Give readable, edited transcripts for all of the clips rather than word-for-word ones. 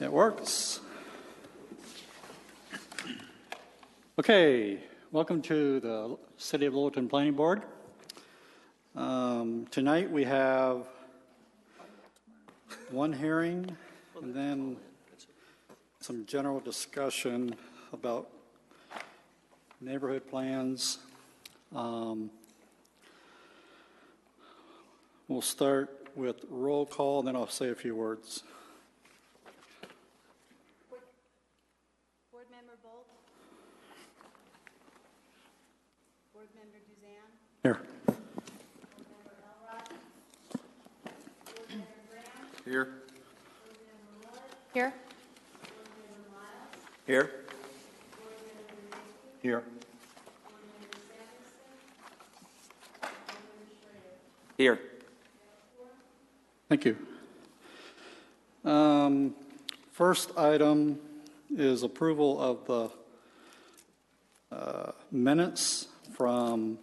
It works. Okay, welcome to the City of Littleton Planning Board. Tonight we have one hearing and then some general discussion about neighborhood plans. We'll start with roll call, and then I'll say a few words. Board Member Bolt. Board Member Duzan. Here. Board Member Elrod. Board Member Graham. Here. Board Member Ward. Here. Board Member Miles. Here. Board Member Mason. Here. Board Member Samuelson. Board Member Schrader. Here. Thank you. First item is approval of the minutes from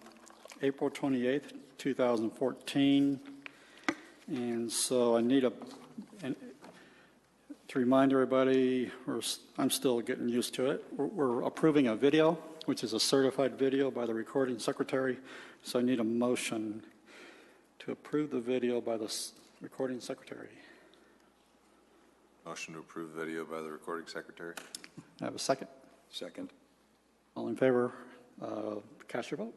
April 28th, 2014. And so I need to remind everybody, I'm still getting used to it. We're approving a video, which is a certified video by the recording secretary. So I need a motion to approve the video by the recording secretary. Motion to approve video by the recording secretary. I have a second. Second. All in favor, cast your vote.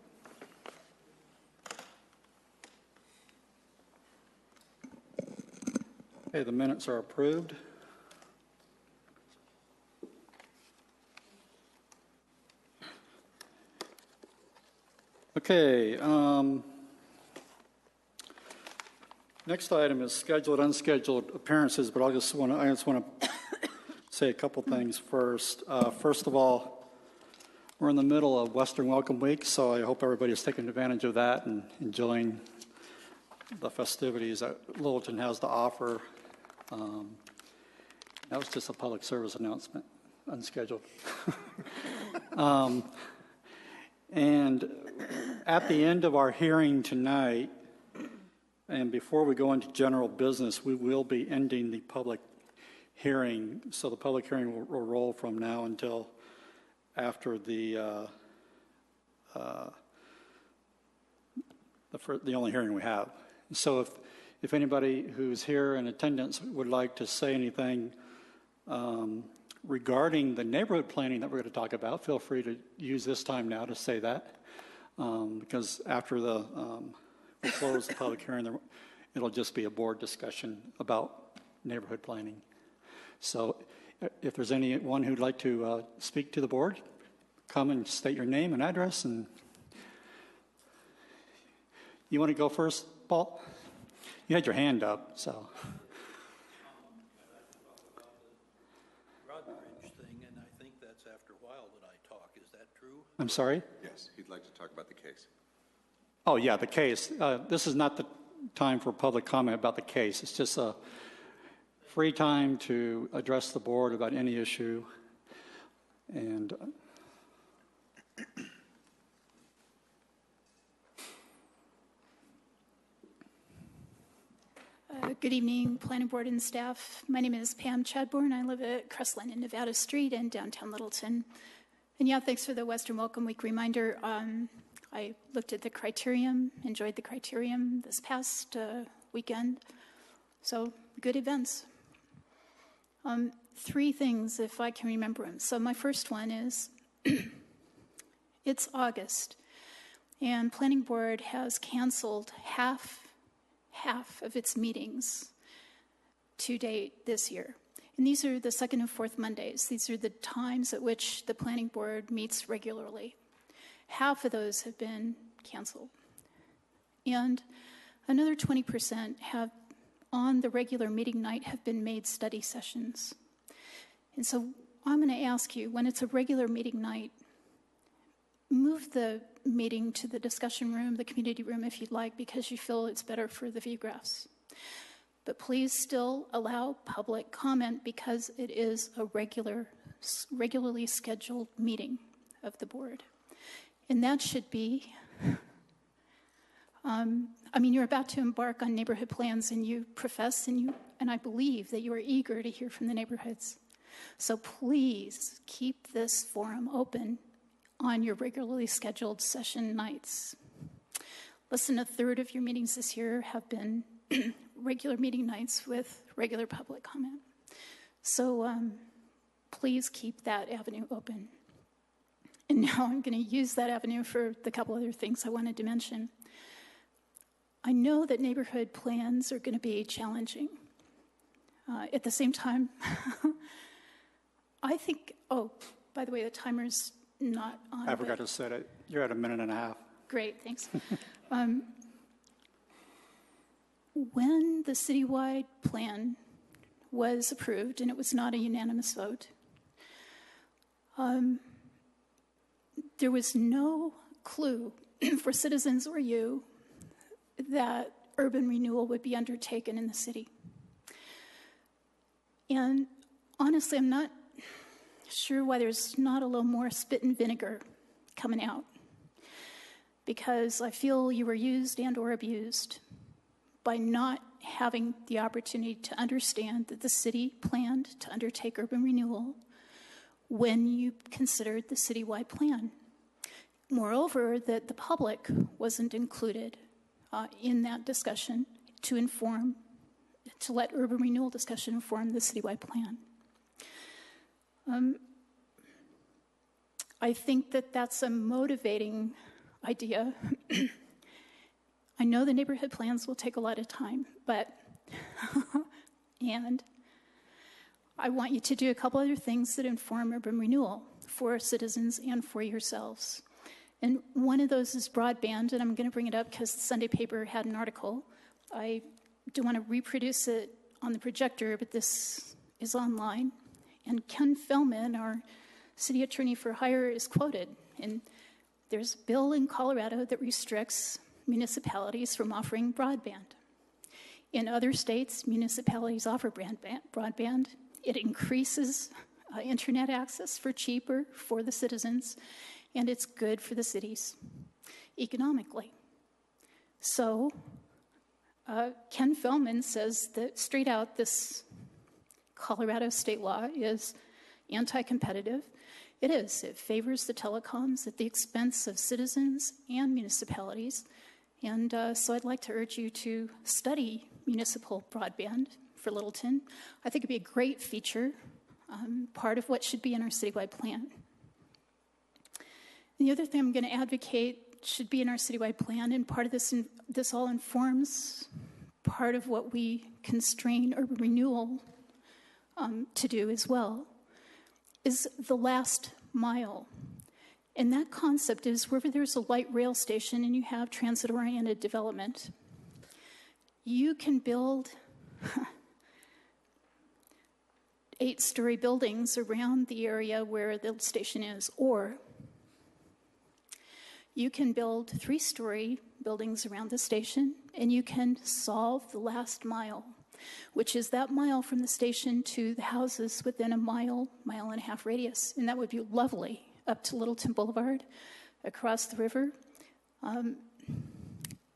Okay, the minutes are approved. Okay, next item is scheduled, unscheduled appearances, but I just want to say a couple things first. First of all, we're in the middle of Western Welcome Week, so I hope everybody is taking advantage of that and enjoying the festivities that Littleton has to offer. That was just a public service announcement, unscheduled. And at the end of our hearing tonight, and before we go into general business, we will be ending the public hearing. So the public hearing will roll from now until after the only hearing we have. So if anybody who's here in attendance would like to say anything regarding the neighborhood planning that we're going to talk about, feel free to use this time now to say that, because after we close the public hearing, it'll just be a board discussion about neighborhood planning. So if there's anyone who'd like to speak to the board, come and state your name and address. And you want to go first, Paul? You had your hand up, so. Thing, and I think that's after a while that I talk. Is that true? I'm sorry? Yes, he'd like to talk about the case. Oh, yeah, the case. This is not the time for public comment about the case. It's just a free time to address the board about any issue. And good evening, planning board and staff. My name is Pam Chadbourne. I live at Crestline and Nevada Street in downtown Littleton. And yeah, thanks for the Western Welcome Week reminder. I looked at the criterion, enjoyed the criterion this past weekend. So good events. Three things, if I can remember them. So my first one is, it's August, and planning board has canceled half of its meetings to date this year. And these are the second and fourth Mondays. These are the times at which the planning board meets regularly. Half of those have been canceled. And another 20% have, on the regular meeting night, have been made study sessions. And so I'm going to ask you, when it's a regular meeting night, move the meeting to the discussion room, the community room if you'd like, because you feel it's better for the view graphs. But please still allow public comment because it is a regularly scheduled meeting of the board. And that should be, you're about to embark on neighborhood plans and you profess and you and I believe that you are eager to hear from the neighborhoods. So please keep this forum open on your regularly scheduled session nights. Less than a third of your meetings this year have been regular meeting nights with regular public comment. So please keep that avenue open. And now I'm going to use that avenue for the couple other things I wanted to mention. I know that neighborhood plans are going to be challenging. At the same time, I think, oh, by the way, the timer's not on. I forgot to set it. You're at a minute and a half. Great, thanks. When the citywide plan was approved, and it was not a unanimous vote, there was no clue for citizens or you that urban renewal would be undertaken in the city. And honestly, I'm not sure why there's not a little more spit and vinegar coming out, because I feel you were used and or abused by not having the opportunity to understand that the city planned to undertake urban renewal when you considered the citywide plan. Moreover, that the public wasn't included in that discussion to let urban renewal discussion inform the citywide plan. I think that that's a motivating idea. I know the neighborhood plans will take a lot of time, but, and I want you to do a couple other things that inform urban renewal for citizens and for yourselves. And one of those is broadband, and I'm going to bring it up because the Sunday paper had an article. I don't want to reproduce it on the projector, but this is online. And Ken Feldman, our city attorney for hire, is quoted. And there's a bill in Colorado that restricts municipalities from offering broadband. In other states, municipalities offer broadband. It increases internet access for cheaper for the citizens, and it's good for the cities economically. So Ken Feldman says that straight out this Colorado state law is anti-competitive. It is. It favors the telecoms at the expense of citizens and municipalities. And so I'd like to urge you to study municipal broadband for Littleton. I think it'd be a great feature, part of what should be in our citywide plan. And the other thing I'm going to advocate should be in our citywide plan, and part of this all informs part of what we constrain urban renewal to do as well, is the last mile. And that concept is wherever there's a light rail station and you have transit-oriented development, you can build 8-story buildings around the area where the station is, or you can build 3-story buildings around the station, and you can solve the last mile, which is that mile from the station to the houses within a mile and a half radius. And that would be lovely, up to Littleton Boulevard, across the river. And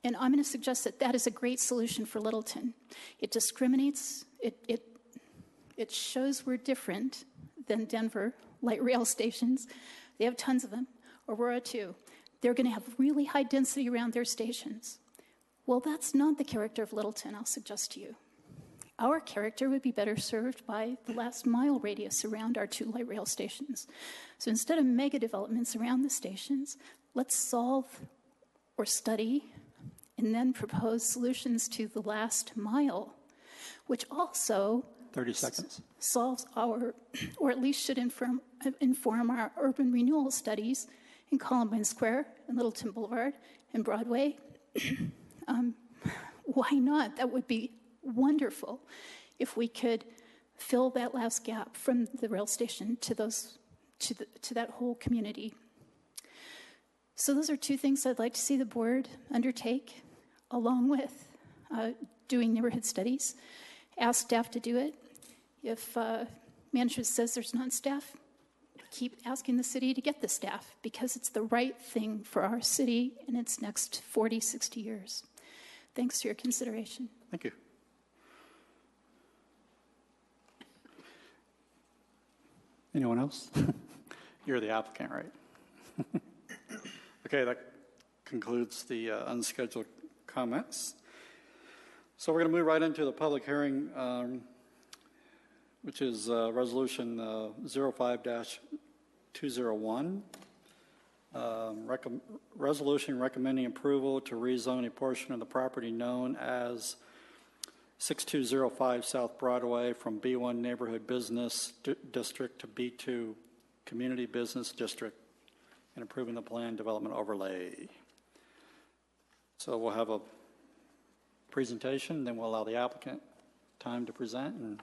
I'm going to suggest that that is a great solution for Littleton. It discriminates, it shows we're different than Denver light rail stations. They have tons of them. Aurora too. They're going to have really high density around their stations. Well, that's not the character of Littleton, I'll suggest to you. Our character would be better served by the last mile radius around our 2 light rail stations. So instead of mega developments around the stations, let's solve or study and then propose solutions to the last mile, which also 30 seconds. Solves our, or at least should inform our urban renewal studies in Columbine Square and Littleton Boulevard and Broadway. Why not? That would be wonderful if we could fill that last gap from the rail station to that whole community. So those are 2 things I'd like to see the board undertake, along with doing neighborhood studies. Ask staff to do it. If management says there's not staff, keep asking the city to get the staff, because it's the right thing for our city in its next 40, 60 years. Thanks for your consideration. Thank you. Anyone else? You're the applicant, right? Okay, that concludes the unscheduled comments. So we're going to move right into the public hearing, which is Resolution 05-201. Resolution recommending approval to rezone a portion of the property known as 6205 South Broadway from B1 Neighborhood Business District to B2 Community Business District and approving the plan development overlay. So we'll have a presentation, then we'll allow the applicant time to present and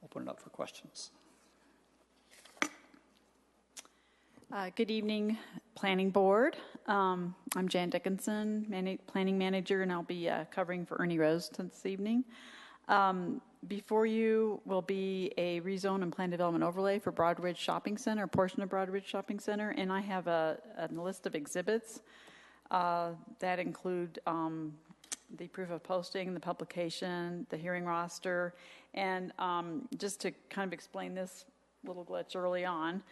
open it up for questions. Good evening, Planning Board. I'm Jan Dickinson, Planning Manager, and I'll be covering for Ernie Rose this evening. Before you will be a rezone and plan development overlay for Broadridge Shopping Center, a portion of Broadridge Shopping Center, and I have a list of exhibits that include the proof of posting, the publication, the hearing roster, and just to kind of explain this little glitch early on,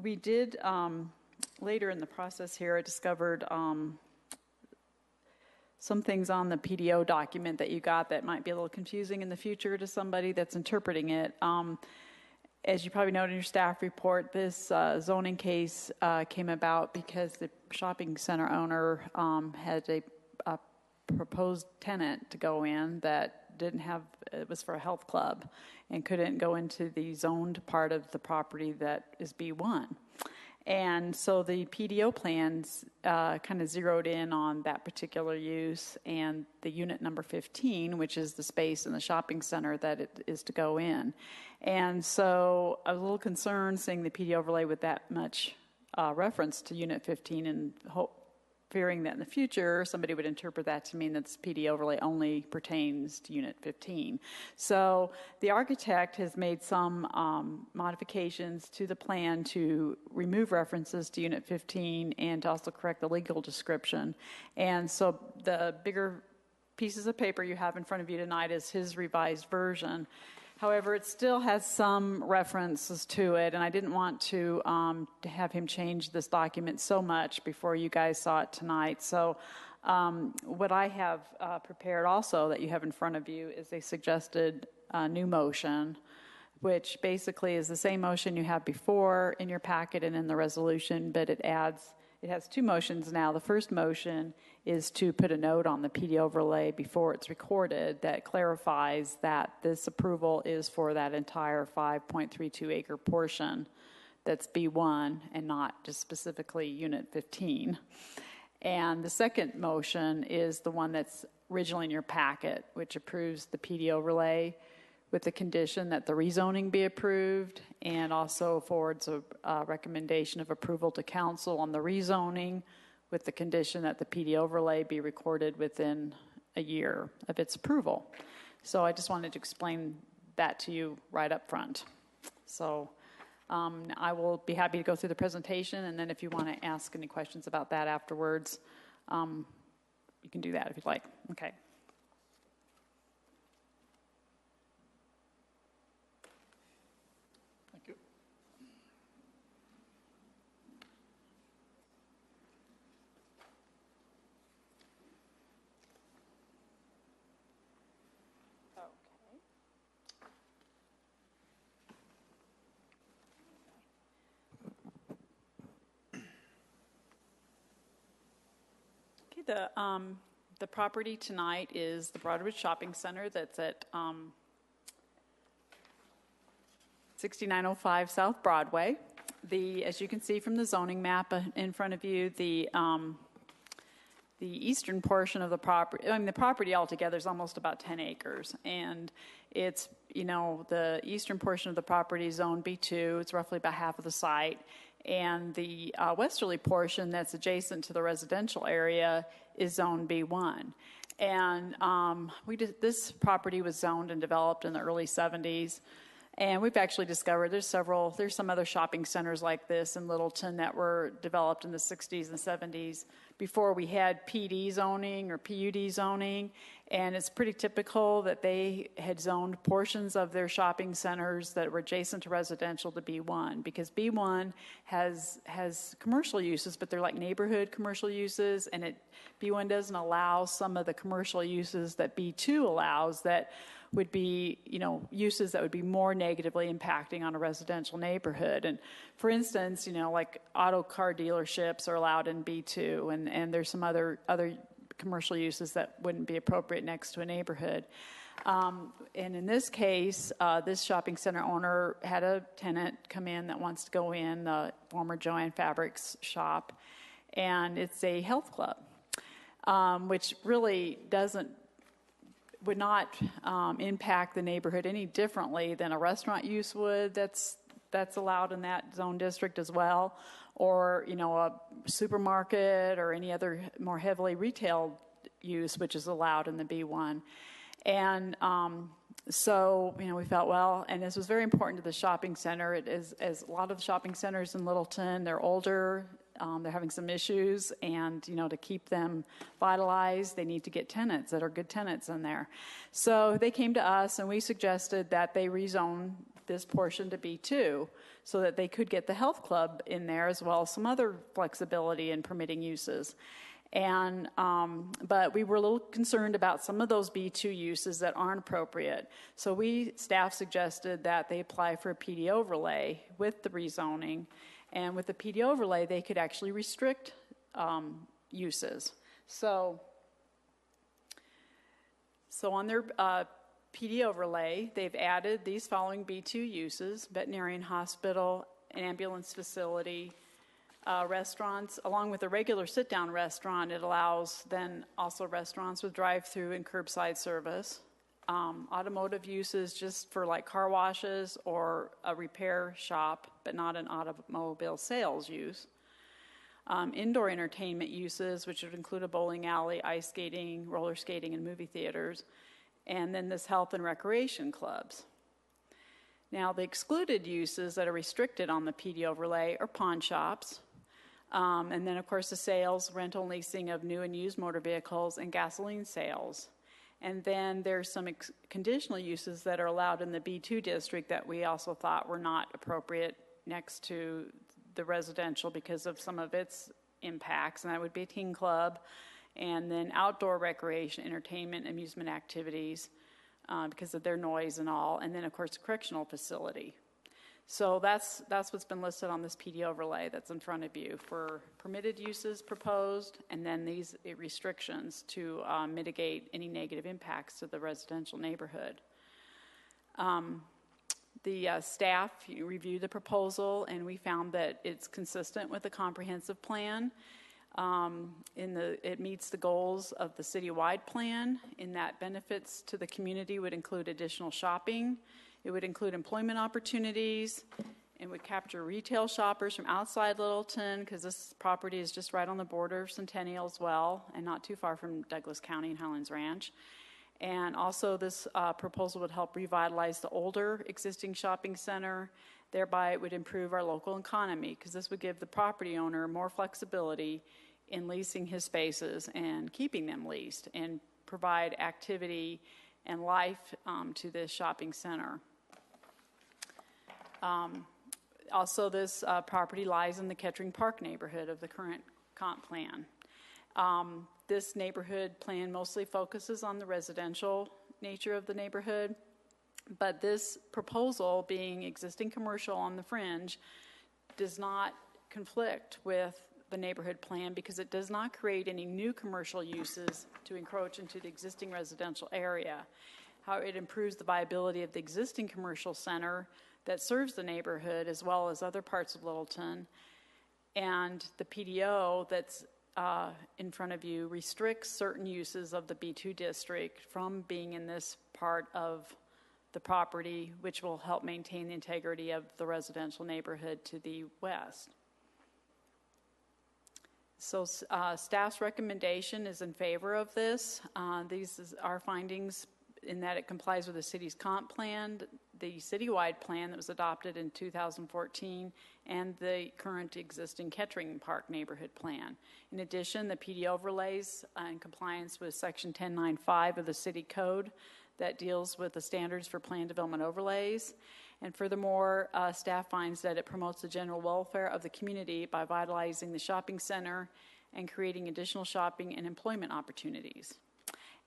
we did, later in the process here, I discovered some things on the PDO document that you got that might be a little confusing in the future to somebody that's interpreting it. As you probably noted in your staff report, this zoning case came about because the shopping center owner had a proposed tenant to go in that didn't have, it was for a health club and couldn't go into the zoned part of the property that is B1. And so the PDO plans kind of zeroed in on that particular use and the unit number 15, which is the space in the shopping center that it is to go in. And so I was a little concerned seeing the PD overlay with that much reference to unit 15 and fearing that in the future somebody would interpret that to mean that this PD overlay only pertains to unit 15. So the architect has made some modifications to the plan to remove references to unit 15 and to also correct the legal description. And so the bigger pieces of paper you have in front of you tonight is his revised version. However, it still has some references to it, and I didn't want to have him change this document so much before you guys saw it tonight. So what I have prepared also that you have in front of you is a suggested new motion, which basically is the same motion you have before in your packet and in the resolution, but it has two motions now. The first motion is to put a note on the PD overlay before it's recorded that clarifies that this approval is for that entire 5.32 acre portion that's B1 and not just specifically unit 15. And the second motion is the one that's originally in your packet, which approves the PD overlay with the condition that the rezoning be approved and also forwards a recommendation of approval to council on the rezoning with the condition that the PD overlay be recorded within a year of its approval. So I just wanted to explain that to you right up front. So I will be happy to go through the presentation, and then if you want to ask any questions about that afterwards, you can do that if you'd like. Okay. Thank you. The property tonight is the Broadridge Shopping Center that's at 6905 South Broadway. As you can see from the zoning map in front of you, the eastern portion of the property, the property altogether is almost about 10 acres. And it's, the eastern portion of the property is zone B2. It's roughly about half of the site. And the westerly portion that's adjacent to the residential area is zone B1. And this property was zoned and developed in the early 70s. And we've actually discovered there's some other shopping centers like this in Littleton that were developed in the 60s and 70s before we had PD zoning or PUD zoning. And it's pretty typical that they had zoned portions of their shopping centers that were adjacent to residential to B1, because B1 has commercial uses, but they're like neighborhood commercial uses, and B1 doesn't allow some of the commercial uses that B2 allows that would be, uses that would be more negatively impacting on a residential neighborhood. And for instance, like auto car dealerships are allowed in B2, and there's some other commercial uses that wouldn't be appropriate next to a neighborhood. And in this case, this shopping center owner had a tenant come in that wants to go in, the former Joann Fabrics shop, and it's a health club, which really would not impact the neighborhood any differently than a restaurant use would that's allowed in that zone district as well, or a supermarket or any other more heavily retail use which is allowed in the B1. And so we felt, well, and this was very important to the shopping center. It is, as a lot of the shopping centers in Littleton, they're older, they're having some issues, and to keep them vitalized, they need to get tenants that are good tenants in there. So they came to us, and we suggested that they rezone this portion to B2 so that they could get the health club in there, as well as some other flexibility in permitting uses. And but we were a little concerned about some of those B2 uses that aren't appropriate. So staff suggested that they apply for a PD overlay with the rezoning. And with the PD overlay, they could actually restrict uses. So on their PD overlay, they've added these following B2 uses: veterinarian hospital, an ambulance facility, restaurants. Along with a regular sit-down restaurant, it allows then also restaurants with drive-through and curbside service. Automotive uses just for like car washes or a repair shop, but not an automobile sales use. Indoor entertainment uses, which would include a bowling alley, ice skating, roller skating, and movie theaters. And then this health and recreation clubs. Now, the excluded uses that are restricted on the PD overlay are pawn shops. And then, of course, the sales, rental, and leasing of new and used motor vehicles, and gasoline sales. And then there's some conditional uses that are allowed in the B2 district that we also thought were not appropriate next to the residential because of some of its impacts, and that would be a teen club, and then outdoor recreation, entertainment, amusement activities because of their noise and all, and then, of course, a correctional facility. So that's what's been listed on this PD overlay that's in front of you for permitted uses proposed, and then these restrictions to mitigate any negative impacts to the residential neighborhood. The staff reviewed the proposal, and we found that it's consistent with the comprehensive plan. It meets the goals of the citywide plan in that benefits to the community would include additional shopping. It would include employment opportunities, and would capture retail shoppers from outside Littleton, because this property is just right on the border of Centennial as well, and not too far from Douglas County and Highlands Ranch. And also this proposal would help revitalize the older existing shopping center. Thereby it would improve our local economy, because this would give the property owner more flexibility in leasing his spaces and keeping them leased, and provide activity and life to this shopping center. Also, this property lies in the Kettering Park neighborhood of the current comp plan. This neighborhood plan mostly focuses on the residential nature of the neighborhood, but this proposal, being existing commercial on the fringe, does not conflict with the neighborhood plan because it does not create any new commercial uses to encroach into the existing residential area. How it improves the viability of the existing commercial center that serves the neighborhood as well as other parts of Littleton. And the PDO that's in front of you restricts certain uses of the B2 district from being in this part of the property, which will help maintain the integrity of the residential neighborhood to the west. So staff's recommendation is in favor of this. These are our findings in that it complies with the city's comp plan, the citywide plan that was adopted in 2014 and the current existing Kettering Park neighborhood plan. In addition, the PD overlays in compliance with Section 1095 of the City Code that deals with the standards for plan development overlays. And furthermore, staff finds that it promotes the general welfare of the community by vitalizing the shopping center and creating additional shopping and employment opportunities.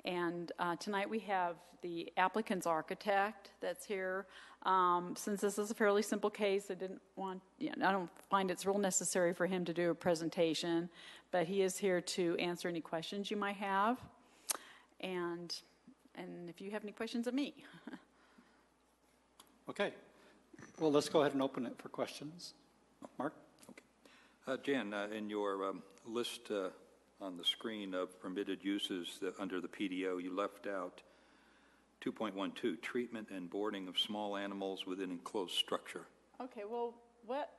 And tonight we have the applicant's architect that's here. Since this is a fairly simple case, I don't find it's real necessary for him to do a presentation, but he is here to answer any questions you might have. And if you have any questions of me. Okay. Well, let's go ahead and open it for questions. Mark? Okay. Jan, in your list on the screen of permitted uses under the PDO, you left out 2.12, treatment and boarding of small animals within enclosed structure. Okay, well, let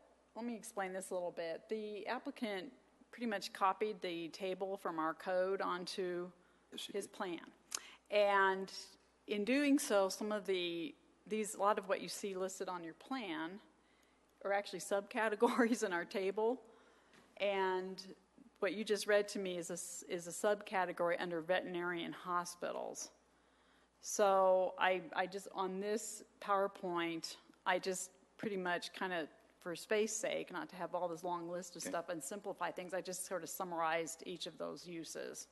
me explain this a little bit. The applicant pretty much copied the table from our code onto his plan. And in doing so, some of a lot of what you see listed on your plan are actually subcategories in our table. And what you just read to me is a subcategory under veterinarian hospitals. So I just, on this PowerPoint, I just pretty much kind of, for space sake, not to have all this long list of stuff and simplify things, I just sort of summarized each of those uses.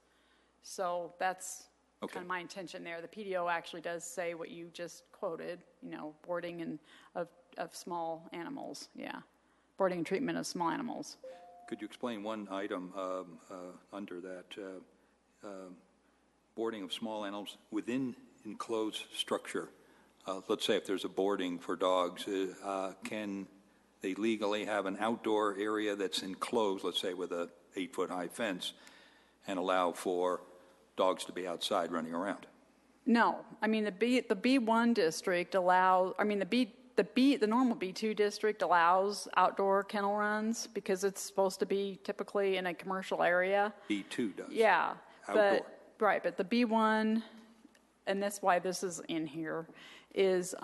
So that's kind of my intention there. The PDO actually does say what you just quoted, boarding of small animals, boarding and treatment of small animals. Could you explain one item under that, boarding of small animals within enclosed structure? Let's say if there's a boarding for dogs, can they legally have an outdoor area that's enclosed, let's say with a 8-foot-high fence, and allow for dogs to be outside running around? No, I mean the B1 district allows. I mean the normal B2 district allows outdoor kennel runs because it's supposed to be typically in a commercial area. B2 does. Yeah, outdoor. But the B1, and that's why this is in here, is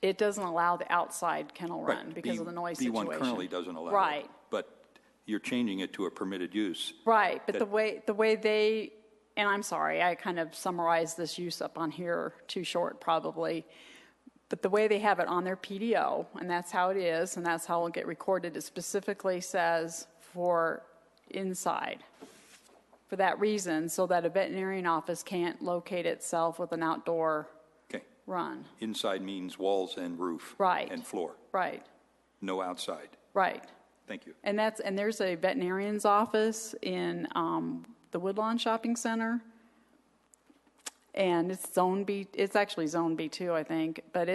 it doesn't allow the outside kennel run because of the noise situation. B1 currently doesn't allow right. it, but you're changing it to a permitted use. Right, but the way they, and I'm sorry, I kind of summarized this use up on here too short probably, but the way they have it on their PDO, and that's how it is, and that's how it'll get recorded, it specifically says for inside. For that reason, so that a veterinarian office can't locate itself with an outdoor run. Inside means walls and roof. Right. And floor. Right. No outside. Right. Thank you. And there's a veterinarian's office in the Woodlawn Shopping Center, and it's Zone B. It's actually Zone B2, I think, but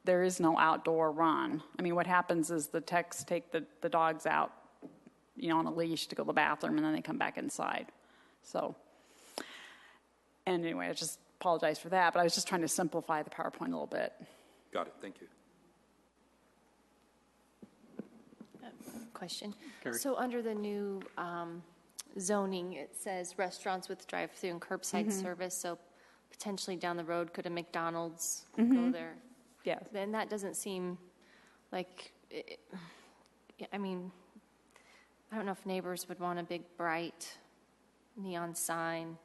there is no outdoor run. I mean, what happens is the techs take the dogs out, on a leash to go to the bathroom, and then they come back inside. So, and anyway, I just apologize for that, but I was just trying to simplify the PowerPoint a little bit. Got it. Thank you. Question. Gary. So under the new zoning, it says restaurants with drive-through and curbside service. So potentially down the road, could a McDonald's go there? Yes. Then that doesn't seem like, I mean, I don't know if neighbors would want a big bright neon sign.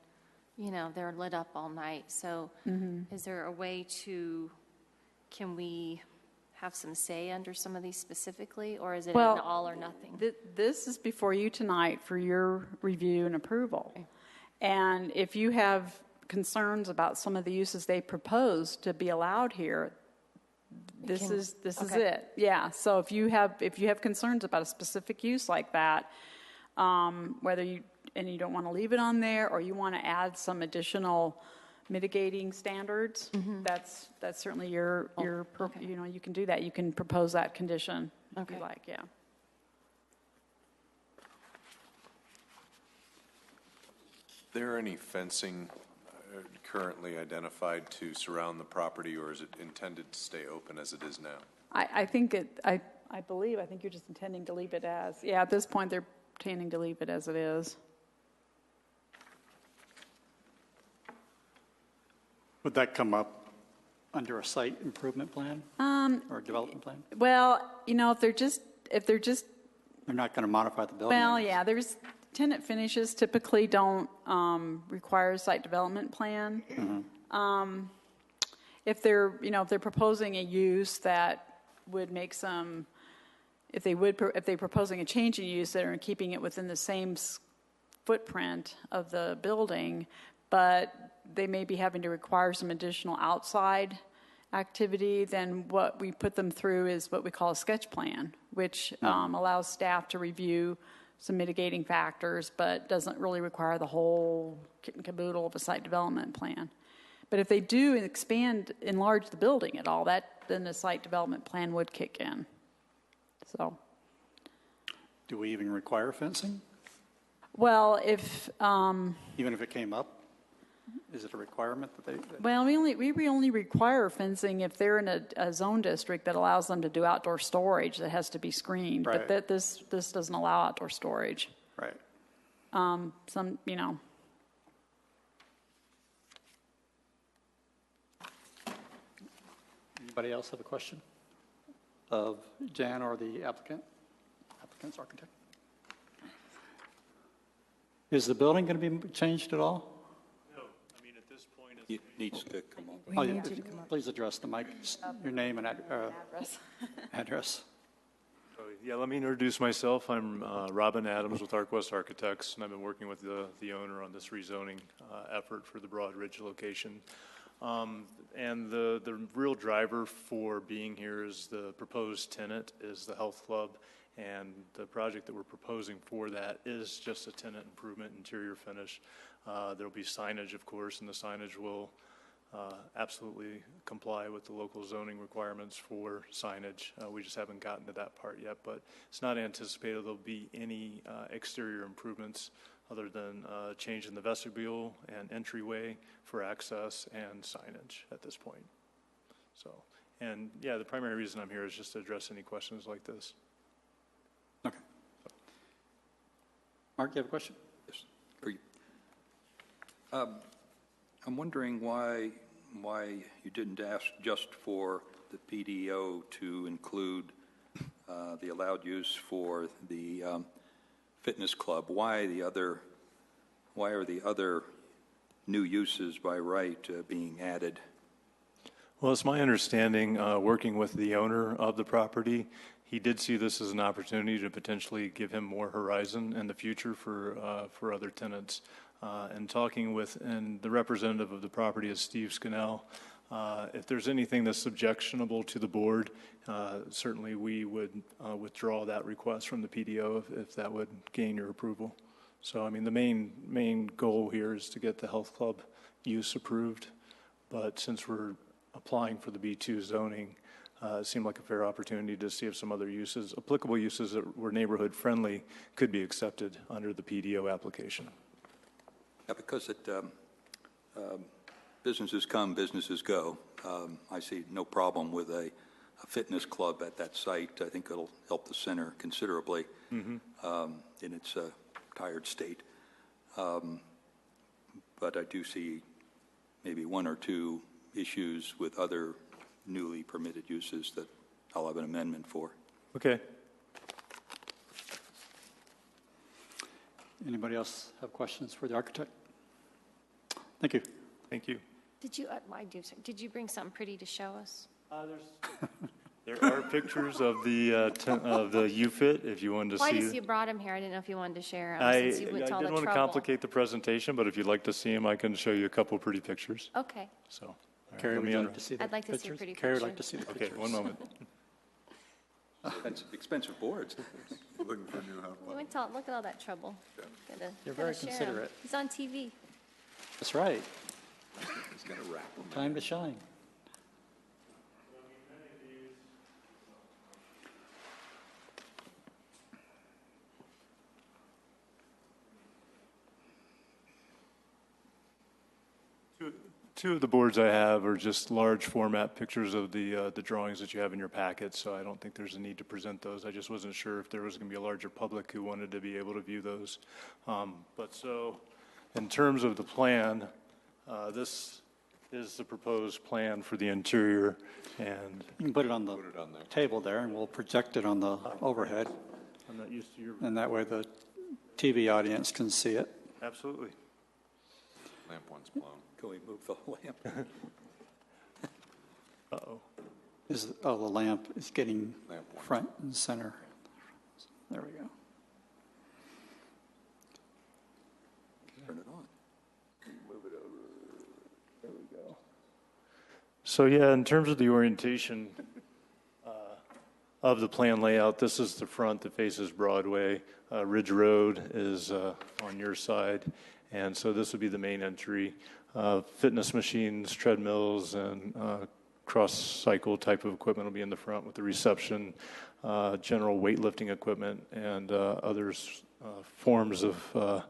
They're lit up all night. So is there a way can we have some say under some of these specifically, or is it an all or nothing? This is before you tonight for your review and approval. Okay. And if you have concerns about some of the uses they propose to be allowed here, this is it. Yeah. So if you have concerns about a specific use like that, whether you don't want to leave it on there, or you want to add some additional mitigating standards, that's certainly your you can do that. You can propose that condition if you like. Yeah. Is there any fencing currently identified to surround the property, or is it intended to stay open as it is now? I think I think you're just intending to leave it as, at this point they're intending to leave it as it is. Would that come up under a site improvement plan or development plan? Well, if they're just, They're not going to modify the building? well, yeah, there's tenant finishes typically don't require a site development plan. If they're, if they're proposing a use that would make some, if they're proposing a change in use that are keeping it within the same footprint of the building, but they may be having to require some additional outside activity, then what we put them through is what we call a sketch plan, which allows staff to review some mitigating factors, but doesn't really require the whole kit and caboodle of a site development plan. But if they do enlarge the building at all, then the site development plan would kick in. So, Do we even require fencing? well, if Even if it came up? Is it a requirement that they? well, we only require fencing if they're in a zone district that allows them to do outdoor storage that has to be screened. Right. But this doesn't allow outdoor storage. Right. Anybody else have a question of Jan or the applicant's architect? Is the building going to be changed at all? It needs to come up. Oh, yeah. Please address the mic, your name and address. Yeah, let me introduce myself. I'm Robin Adams with ArcWest Architects, and I've been working with the owner on this rezoning effort for the Broad Ridge location. And the real driver for being here is the proposed tenant is the health club, and the project that we're proposing for that is just a tenant improvement, interior finish. There'll be signage, of course, and the signage will absolutely comply with the local zoning requirements for signage. We just haven't gotten to that part yet, but it's not anticipated there'll be any exterior improvements other than change in the vestibule and entryway for access and signage at this point. So, and yeah, the primary reason I'm here is just to address any questions like this. Okay. Mark, you have a question? Yes, for you. I'm wondering why you didn't ask just for the PDO to include the allowed use for the fitness club. Why are the other new uses by right being added? Well, it's my understanding, working with the owner of the property, he did see this as an opportunity to potentially give him more horizon in the future for other tenants. And talking with, and the representative of the property is Steve Scannell. If there's anything that's objectionable to the board, certainly we would withdraw that request from the PDO if that would gain your approval. So, I mean, the main goal here is to get the health club use approved. But since we're applying for the B2 zoning, it seemed like a fair opportunity to see if some other uses, applicable uses that were neighborhood friendly, could be accepted under the PDO application. Yeah, because businesses come, businesses go. I see no problem with a fitness club at that site. I think it'll help the center considerably in its tired state. But I do see maybe one or two issues with other newly permitted uses that I'll have an amendment for. Okay. Anybody else have questions for the architect? Thank you. Thank you. Did you bring something pretty to show us? There are pictures of the UFIT if you wanted to Well, see. I just you brought them here. I didn't know if you wanted to share them I since you went to all the didn't want to trouble. complicate the presentation, but if you'd like to see them, I can show you a couple pretty pictures. Okay. So, all right, Carrie, let would me you un- like to see the I'd like to see a pictures? pretty Carrie would picture. like to see the Okay, pictures. one moment. That's expensive boards. Looking for new house. We went to look at all that trouble. Gotta You're very share 'em. considerate. He's on TV. That's right. He's going to wrap them. Time to shine. Two of the boards I have are just large format pictures of the drawings that you have in your packet, so I don't think there's a need to present those. I just wasn't sure if there was going to be a larger public who wanted to be able to view those. But so, in terms of the plan, this is the proposed plan for the interior, and You can put it on the table there, and we'll project it on the overhead, I'm not used to your, and that way the TV audience can see it. absolutely. Lamp one's blown. Can we move the lamp? Uh-oh. The lamp is getting Lamp one. front and center. There we go. Turn it on. So yeah, in terms of the orientation of the plan layout, this is the front that faces Broadway. Ridge Road is on your side, and so this would be the main entry. Fitness machines, treadmills, and cross-cycle type of equipment will be in the front with the reception, general weightlifting equipment, and other forms of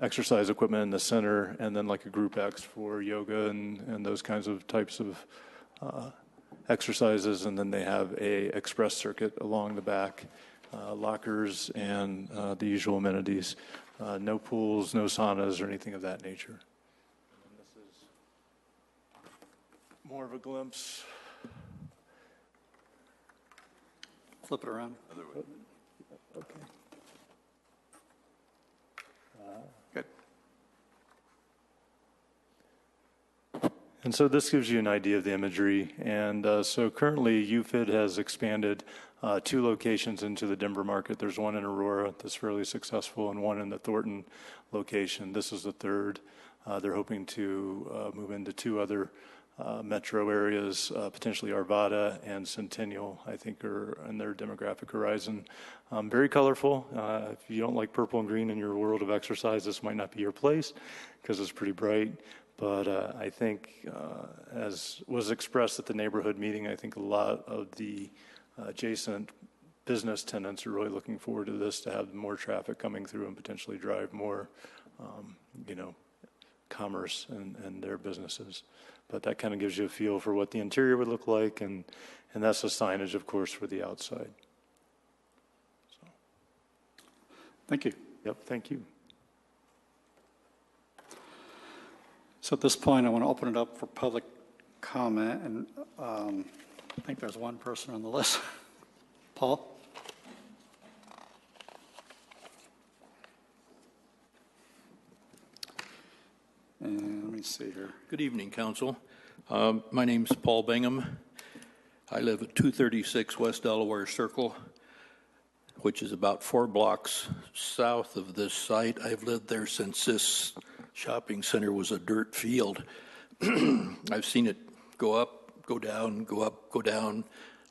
exercise equipment in the center, and then like a Group X for yoga and those kinds of types of exercises. And then they have a express circuit along the back, lockers, and the usual amenities. No pools, no saunas, or anything of that nature. And this is more of a glimpse. Flip it around. Okay. Good. And so this gives you an idea of the imagery. And so currently UFID has expanded 2 locations into the Denver market. There's one in Aurora that's fairly successful and one in the Thornton location. This is the third. They're hoping to move into 2 other metro areas, potentially Arvada and Centennial, I think, are in their demographic horizon. Very colorful. If you don't like purple and green in your world of exercise, this might not be your place because it's pretty bright. But I think, as was expressed at the neighborhood meeting, I think a lot of the adjacent business tenants are really looking forward to this, to have more traffic coming through and potentially drive more, commerce and their businesses. But that kind of gives you a feel for what the interior would look like, and that's the signage, of course, for the outside. So. Thank you. Yep, thank you. So at this point, I want to open it up for public comment, and I think there's one person on the list. Paul? And let me see here. Good evening, Council. My name's Paul Bingham. I live at 236 West Delaware Circle, which is about 4 blocks south of this site. I've lived there since this shopping center was a dirt field. I've seen it go up, go down, go up, go down.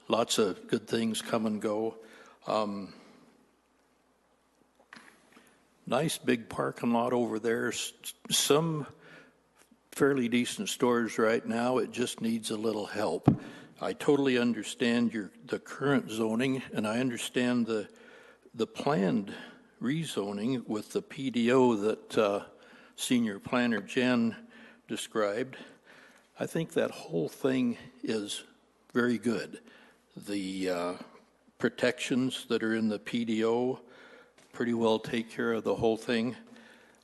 Lots of good things come and go. Nice big parking lot over there. Some fairly decent stores right now. It just needs a little help. I totally understand the current zoning, and I understand the planned rezoning with the PDO that Senior Planner Jen described. I think that whole thing is very good. The protections that are in the PDO pretty well take care of the whole thing.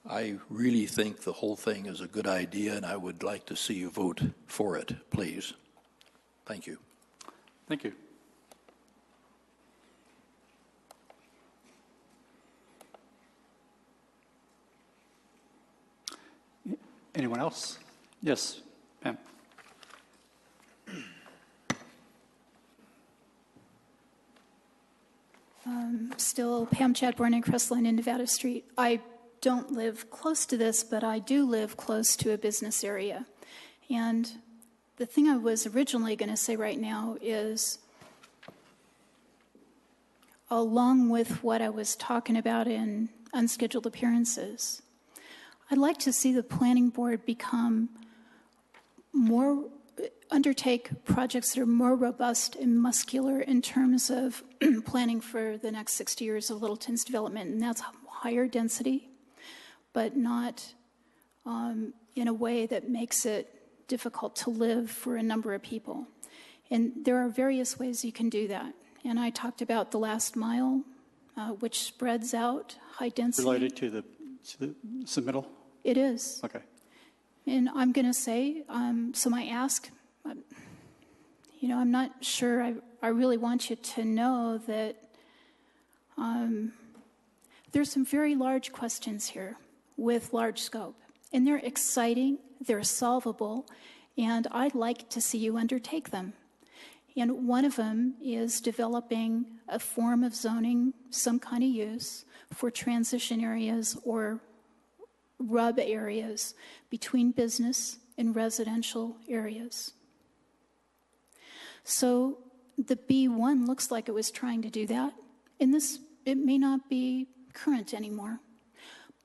I really think the whole thing is a good idea, and I would like to see you vote for it, please. Thank you. Thank you. Anyone else? Yes, Pam. Still Pam Chadbourne in Crestline in Nevada Street. I don't live close to this, but I do live close to a business area. And the thing I was originally going to say right now is, along with what I was talking about in unscheduled appearances, I'd like to see the planning board undertake projects that are more robust and muscular in terms of planning for the next 60 years of Littleton's development, and that's higher density, but not in a way that makes it difficult to live for a number of people. And there are various ways you can do that. And I talked about the last mile, which spreads out high density. Related to the submittal? It is. Okay. And I'm going to say, so my ask, I'm not sure. I really want you to know that there's some very large questions here with large scope. And they're exciting, they're solvable, and I'd like to see you undertake them. And one of them is developing a form of zoning, some kind of use, for transition areas or rub areas between business and residential areas. So the B1 looks like it was trying to do that. And it may not be current anymore.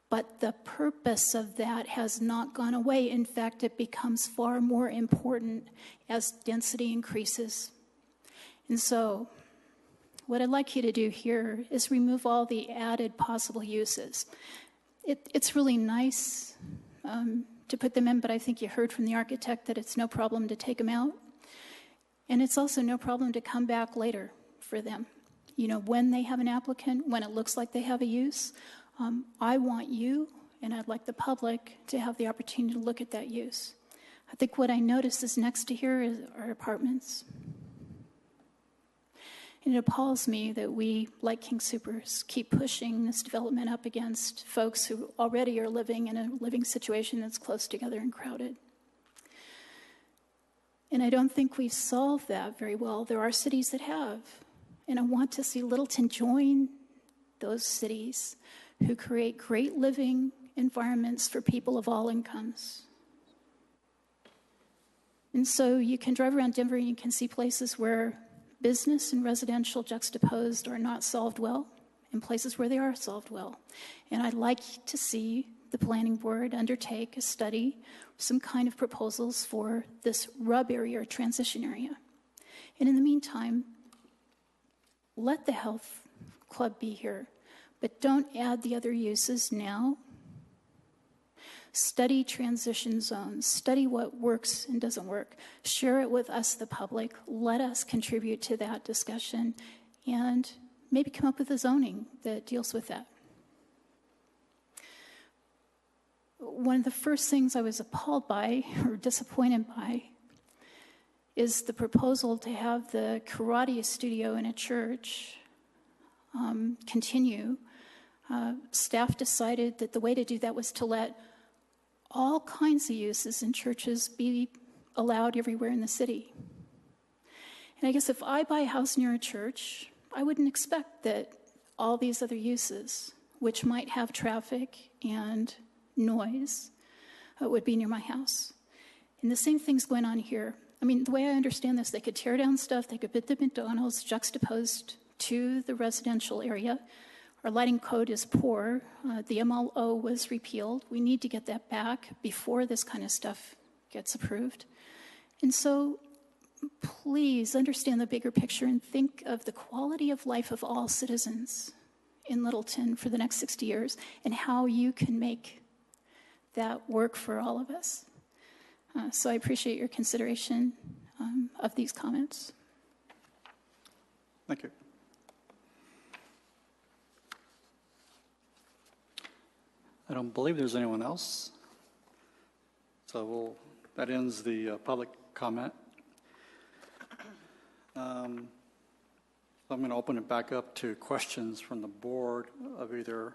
But the purpose of that has not gone away. In fact, it becomes far more important as density increases. And so what I'd like you to do here is remove all the added possible uses. It's really nice to put them in, but I think you heard from the architect that it's no problem to take them out. And it's also no problem to come back later for them. When they have an applicant, when it looks like they have a use, I want you, and I'd like the public, to have the opportunity to look at that use. I think what I noticed is next to here are apartments. And it appalls me that we, like King Soopers, keep pushing this development up against folks who already are living in a living situation that's close together and crowded. And I don't think we've solved that very well. There are cities that have. And I want to see Littleton join those cities who create great living environments for people of all incomes. And so you can drive around Denver and you can see places where business and residential juxtaposed are not solved well, and places where they are solved well. And I'd like to see the planning board undertake a study, some kind of proposals for this rub area or transition area. And in the meantime, let the health club be here, but don't add the other uses now. Study transition zones, study what works and doesn't work. Share it with us, the public. Let us contribute to that discussion and maybe come up with a zoning that deals with that. One of the first things I was appalled by or disappointed by is the proposal to have the karate studio in a church continue. Staff decided that the way to do that was to let all kinds of uses in churches be allowed everywhere in the city. And I guess if I buy a house near a church, I wouldn't expect that all these other uses, which might have traffic and noise, would be near my house. And the same thing's going on here. I mean, the way I understand this, they could tear down stuff, they could put the McDonald's juxtaposed to the residential area. Our lighting code is poor. The MLO was repealed. We need to get that back before this kind of stuff gets approved. And so please understand the bigger picture and think of the quality of life of all citizens in Littleton for the next 60 years and how you can make that work for all of us. So I appreciate your consideration of these comments. Thank you. I don't believe there's anyone else. So that ends the public comment. I'm going to open it back up to questions from the board of either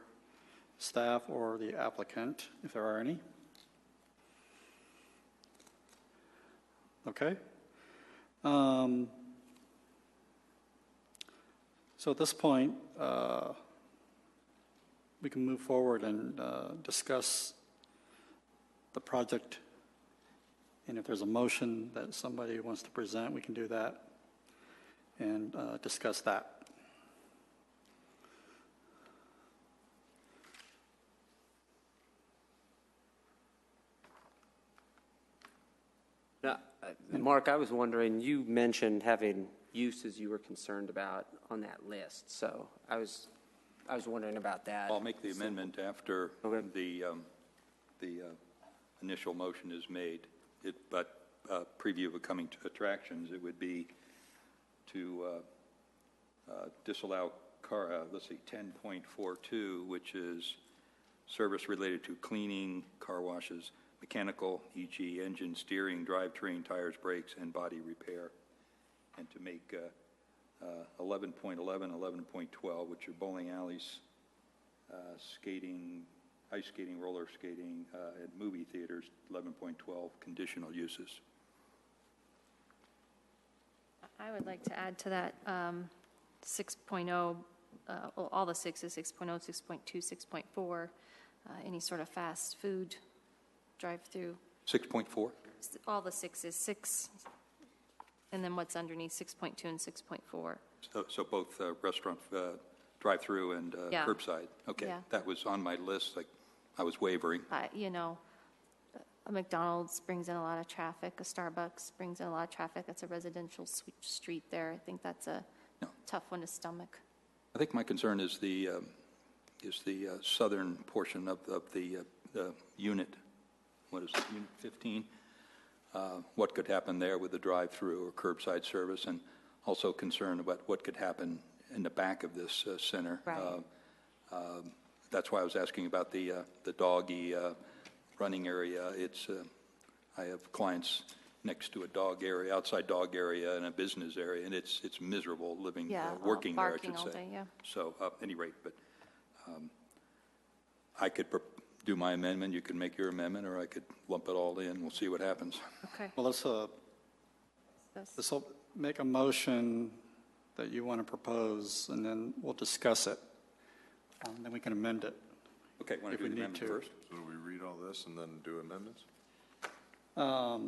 staff or the applicant, if there are any. Okay. So at this point, we can move forward and discuss the project. And if there's a motion that somebody wants to present, we can do that and discuss that. Now, Mark, I was wondering, you mentioned having uses you were concerned about on that list. So I was wondering about that. I'll make the amendment after the initial motion is made. But preview of coming to attractions, it would be to disallow 10.42, which is service related to cleaning, car washes, mechanical, e.g. engine, steering, drivetrain, tires, brakes, and body repair. And to make 11.11, 11.12, which are bowling alleys, skating, ice skating, roller skating, and movie theaters, 11.12 conditional uses. I would like to add to that 6.0, well, all the sixes, 6.0, 6.2, 6.4, any sort of fast food drive-through. 6.4? All the sixes, 6, and then what's underneath 6.2 and 6.4. So both restaurant drive-through and Yeah. curbside? Okay, Yeah. that was on my list. I was wavering. You know, a McDonald's brings in a lot of traffic, a Starbucks brings in a lot of traffic. That's a residential street there. I think that's a tough one to stomach. I think my concern is the southern portion of the unit. What is it, Unit 15? What could happen there with the drive-through or curbside service, and also concerned about what could happen in the back of this center. Right. That's why I was asking about the doggy running area. I have clients next to a dog area, outside dog area, and a business area, and it's miserable living, working there, I barking should all say. day, yeah. So, at any rate, but I could do my amendment, you can make your amendment, or I could lump it all in. We'll see what happens. Okay. Well, let's make a motion that you want to propose, and then we'll discuss it. Then we can amend it. Okay, want If to we do the need amendment to. first? So do we read all this and then do amendments? I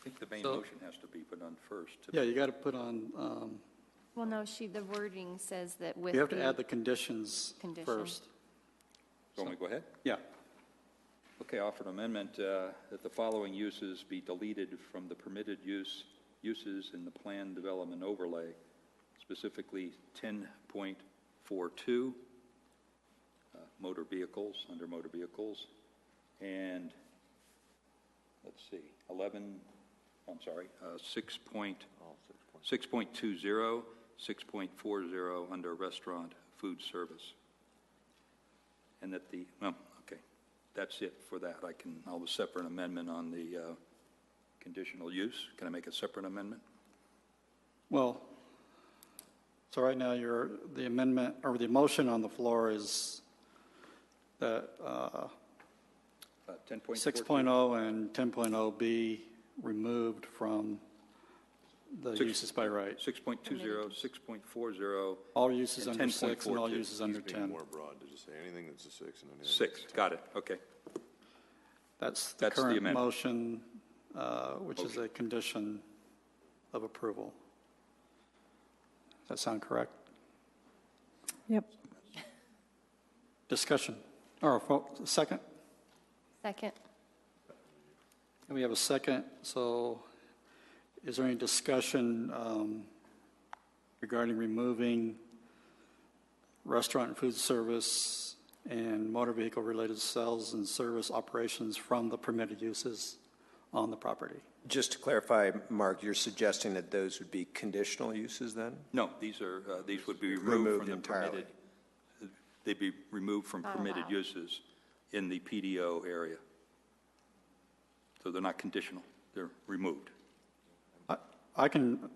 think the main So- motion has to be put on first. Yeah, you got to put on, Well, no, the wording says that with you have to add the conditions Condition. first. So want me to go ahead? Yeah. Okay, offer an amendment that the following uses be deleted from the permitted uses in the plan development overlay, specifically 10.42, motor vehicles, under motor vehicles, and, let's see, 6.20, 6.40 under restaurant food service. And that okay, that's it for that. I'll have a separate amendment on the conditional use. Can I make a separate amendment? Well, so right now the amendment, or the motion on the floor is that 10.42. 6.0 and 10.0 be removed from the uses by right. 6.20, 6.40, All uses and under 6 and all 10.42. uses under He's being 10. more broad to just say anything that's a 6 and anything 6. that's a 10. Got it. Okay. That's the That's the current amendment. motion, which is a condition of approval. Does that sound correct? Yep. Discussion, or second? Second. And we have a second, so is there any discussion regarding removing restaurant and food service and motor vehicle-related sales and service operations from the permitted uses on the property? Just to clarify, Mark, you're suggesting that those would be conditional uses then? No, these would be removed Removed from the entirely. permitted. They'd be removed from permitted allowed. uses in the PDO area. So they're not conditional. They're removed. I can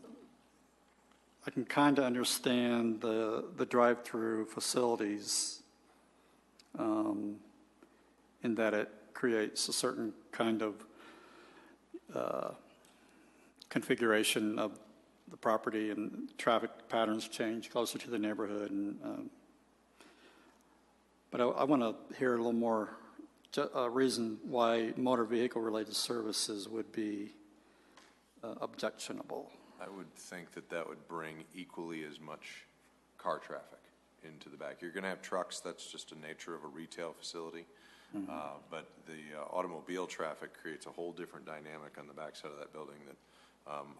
kind of understand the drive-through facilities in that it creates a certain kind of configuration of the property, and traffic patterns change closer to the neighborhood. But I want to hear a little more reason why motor vehicle-related services would be objectionable. I would think that would bring equally as much car traffic into the back. You're going to have trucks, that's just the nature of a retail facility. But the automobile traffic creates a whole different dynamic on the backside of that building that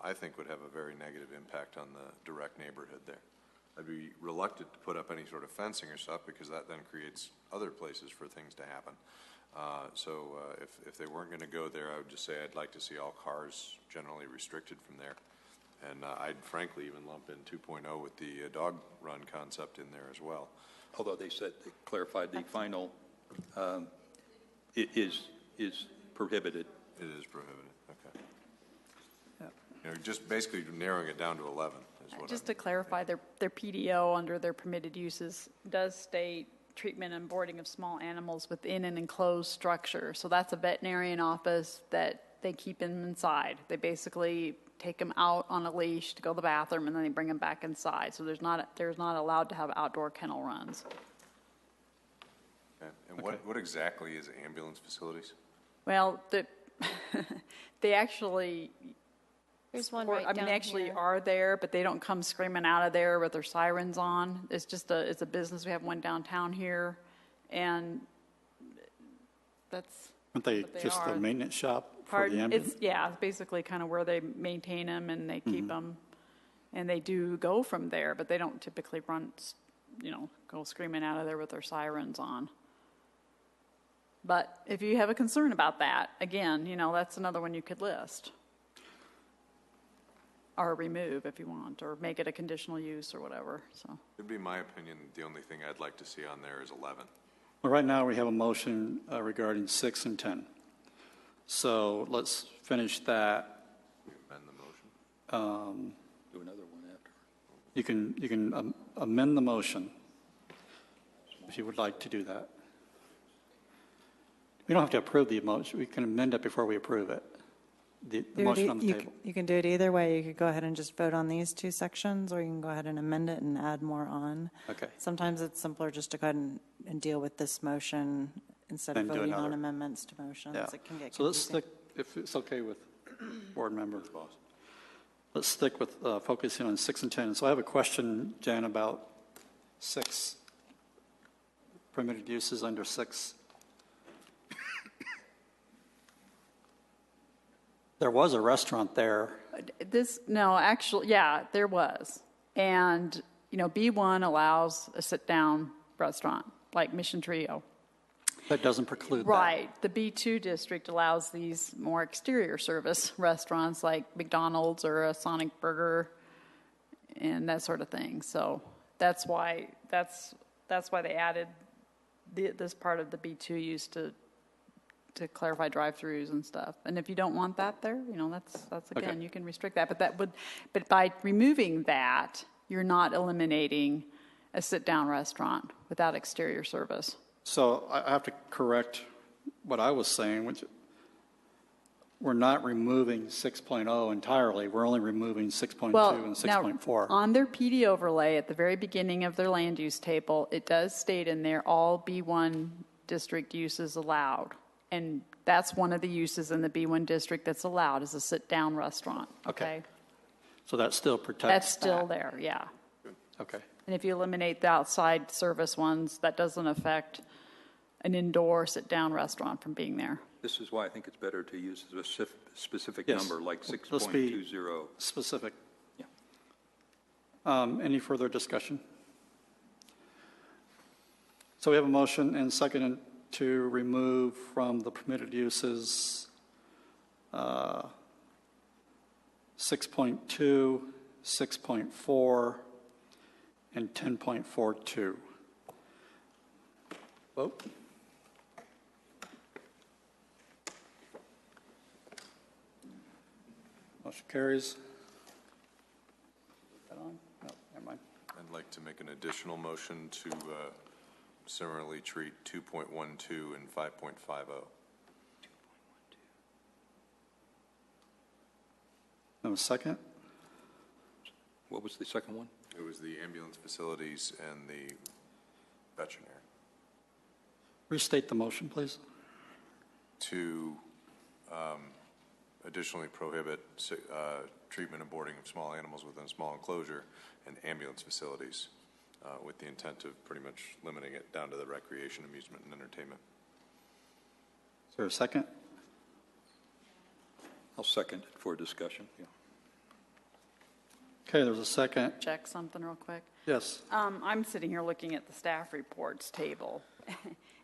I think would have a very negative impact on the direct neighborhood there. I'd be reluctant to put up any sort of fencing or stuff because that then creates other places for things to happen. If they weren't going to go there, I would just say I'd like to see all cars generally restricted from there. And I'd frankly even lump in 2.0 with the dog run concept in there as well. although they said, they clarified the final, it is prohibited. It is prohibited, okay. You know, just basically narrowing it down to 11 is what Just to clarify, their PDO under their permitted uses does state treatment and boarding of small animals within an enclosed structure. So that's a veterinarian office that they keep them inside. They basically take them out on a leash to go to the bathroom, and then they bring them back inside. So there's not allowed to have outdoor kennel runs. Okay. And what exactly is ambulance facilities? Well, they actually, There's one right down they actually here. are there, but they don't come screaming out of there with their sirens on. It's just it's a business. We have one downtown here, and that's Aren't they what they just are. a maintenance shop for Pardon? the ambulance? It's basically kind of where they maintain them and they keep them, and they do go from there, but they don't typically run, go screaming out of there with their sirens on. But if you have a concern about that, again, that's another one you could list. Or remove if you want, or make it a conditional use or whatever, so. It'd be my opinion, the only thing I'd like to see on there is 11. Well, right now, we have a motion regarding 6 and 10. So let's finish that. Amend the motion. Do another one after. You can amend the motion if you would like to do that. We don't have to approve the motion. We can amend it before we approve it. The motion on the table. You can do it either way. You could go ahead and just vote on these two sections, or you can go ahead and amend it and add more on. Okay. Sometimes it's simpler just to go ahead and deal with this motion instead of And do voting on another. amendments to motions. Yeah. It can get So let's confusing. stick, if it's okay with board members, let's stick with focusing on 6 and 10. So I have a question, Jan, about 6, permitted uses under 6. There was a restaurant there. There was. And, B1 allows a sit-down restaurant, like Mission Trio. That doesn't preclude that. Right. The B2 district allows these more exterior service restaurants like McDonald's or a Sonic Burger and that sort of thing. So that's why they added this part of the B2 use to clarify drive-throughs and stuff. And if you don't want that there, that's again, Okay. you can restrict that. But by removing that, you're not eliminating a sit-down restaurant without exterior service. So I have to correct what I was saying, which we're not removing 6.0 entirely. We're only removing 6.2 and 6.4. Now, on their PD overlay at the very beginning of their land use table, it does state in there all B1 district uses allowed. And that's one of the uses in the B1 district that's allowed, is a sit-down restaurant, okay? So that still protects That's still that. there, yeah. Okay. And if you eliminate the outside service ones, that doesn't affect an indoor sit-down restaurant from being there. This is why I think it's better to use a specific Yes. number, like Let's be 6.20. specific. Yeah. Any further discussion? So we have a motion and second to remove from the permitted uses 6.2, 6.4, and 10.42. Vote. Motion carries. That on? No, never mind. I'd like to make an additional motion to similarly treat 2.12 and 5.50. No second? What was the second one? It was the ambulance facilities and the veterinary. Restate the motion, please. To additionally prohibit treatment and boarding of small animals within a small enclosure and ambulance facilities with the intent of pretty much limiting it down to the recreation, amusement, and entertainment. Is there a second? I'll second it for discussion. Yeah. Okay, there's a second. Check something real quick. Yes. I'm sitting here looking at the staff reports table,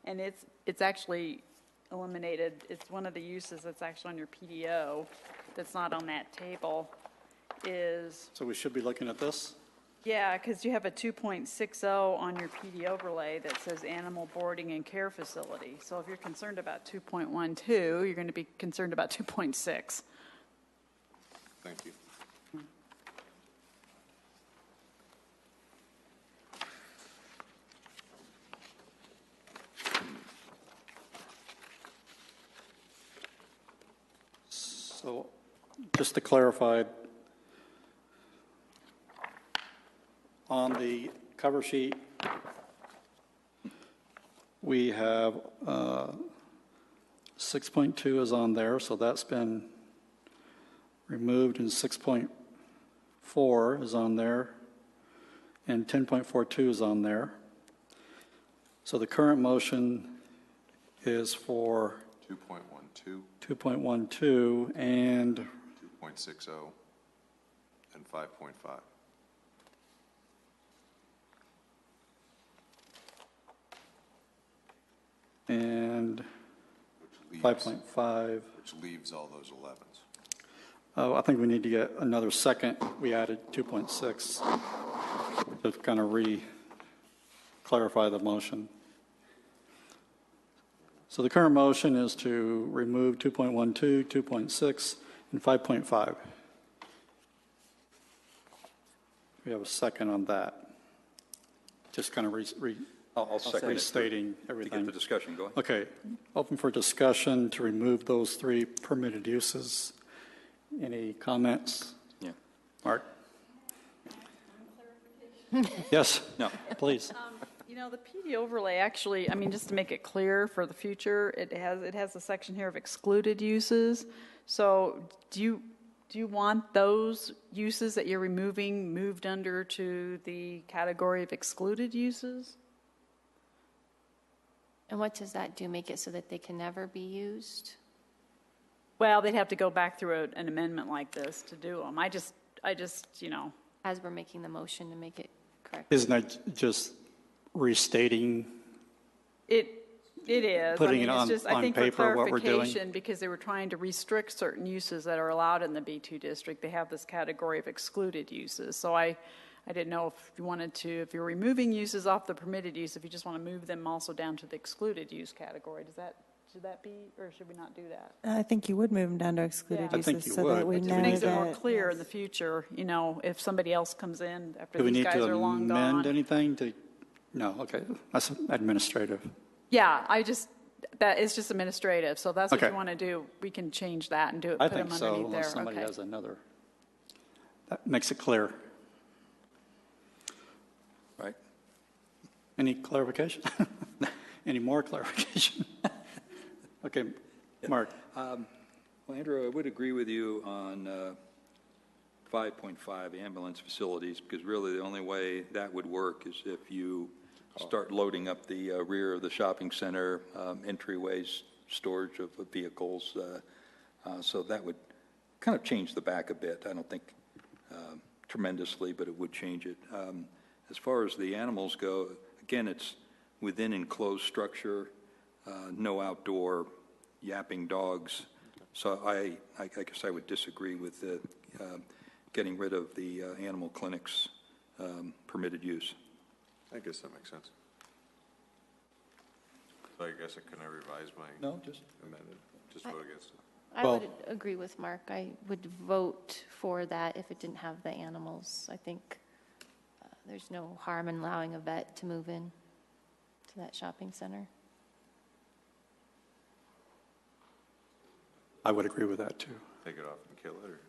and it's actually eliminated. It's one of the uses that's actually on your PDO that's not on that table is, So we should be looking at this? Yeah, because you have a 2.60 on your PD overlay that says animal boarding and care facility. So if you're concerned about 2.12, you're going to be concerned about 2.6. Thank you. So just to clarify, on the cover sheet, we have 6.2 is on there, so that's been removed, and 6.4 is on there, and 10.42 is on there. So the current motion is for 2.12, 2.12 and 2.60, and 5.5. and Which 5.5. Which leaves all those 11s. Oh, I think we need to get another second. We added 2.6 to kind of clarify the motion. So the current motion is to remove 2.12, 2.6, and 5.5. We have a second on that. Just kind of I'll second it restating to everything. get the discussion going. Okay, open for discussion to remove those 3 permitted uses. Any comments? Yeah. Mark? Yes? No. Please. You know, the PD overlay actually, I mean, just to make it clear for the future, it has a section here of excluded uses. So do you want those uses that you're removing moved under to the category of excluded uses? And what does that do? Make it so that they can never be used? Well, they'd have to go back through an amendment like this to do them. I just, you know. As we're making the motion to make it correct. Isn't that just restating? It is. Putting it it's on- just, on I think paper, for what we're doing? clarification, because they were trying to restrict certain uses that are allowed in the B2 district, they have this category of excluded uses. So I didn't know if you wanted to, if you're removing uses off the permitted use, if you just want to move them also down to the excluded use category. Should that be, or should we not do that? I think you would move them down to excluded Yeah. I think uses you so would, that we but do know we It need makes it more that. clear in the future, you know, if somebody else comes in after Do we these need guys to are long amend gone. anything to? No, okay, that's administrative. Yeah, that is just administrative, so that's what Okay. you want to do. We can change that and do it, I put them think so, underneath there. unless somebody Okay. has another. That makes it clear. Right? Any clarification? Any more clarification? Okay, Mark. Well, Andrew, I would agree with you on 5.5 ambulance facilities, because really the only way that would work is if you start loading up the rear of the shopping center, entryways, storage of vehicles. So that would kind of change the back a bit. I don't think tremendously, but it would change it. As far as the animals go, again, it's within enclosed structure, no outdoor yapping dogs. So I guess I would disagree with getting rid of the animal clinics permitted use. I guess that makes sense. So I guess can I revise my No, just amended? Just vote against it. I Well- would agree with Mark. I would vote for that if it didn't have the animals. I think there's no harm in allowing a vet to move in to that shopping center. I would agree with that, too. Take it off and kill it,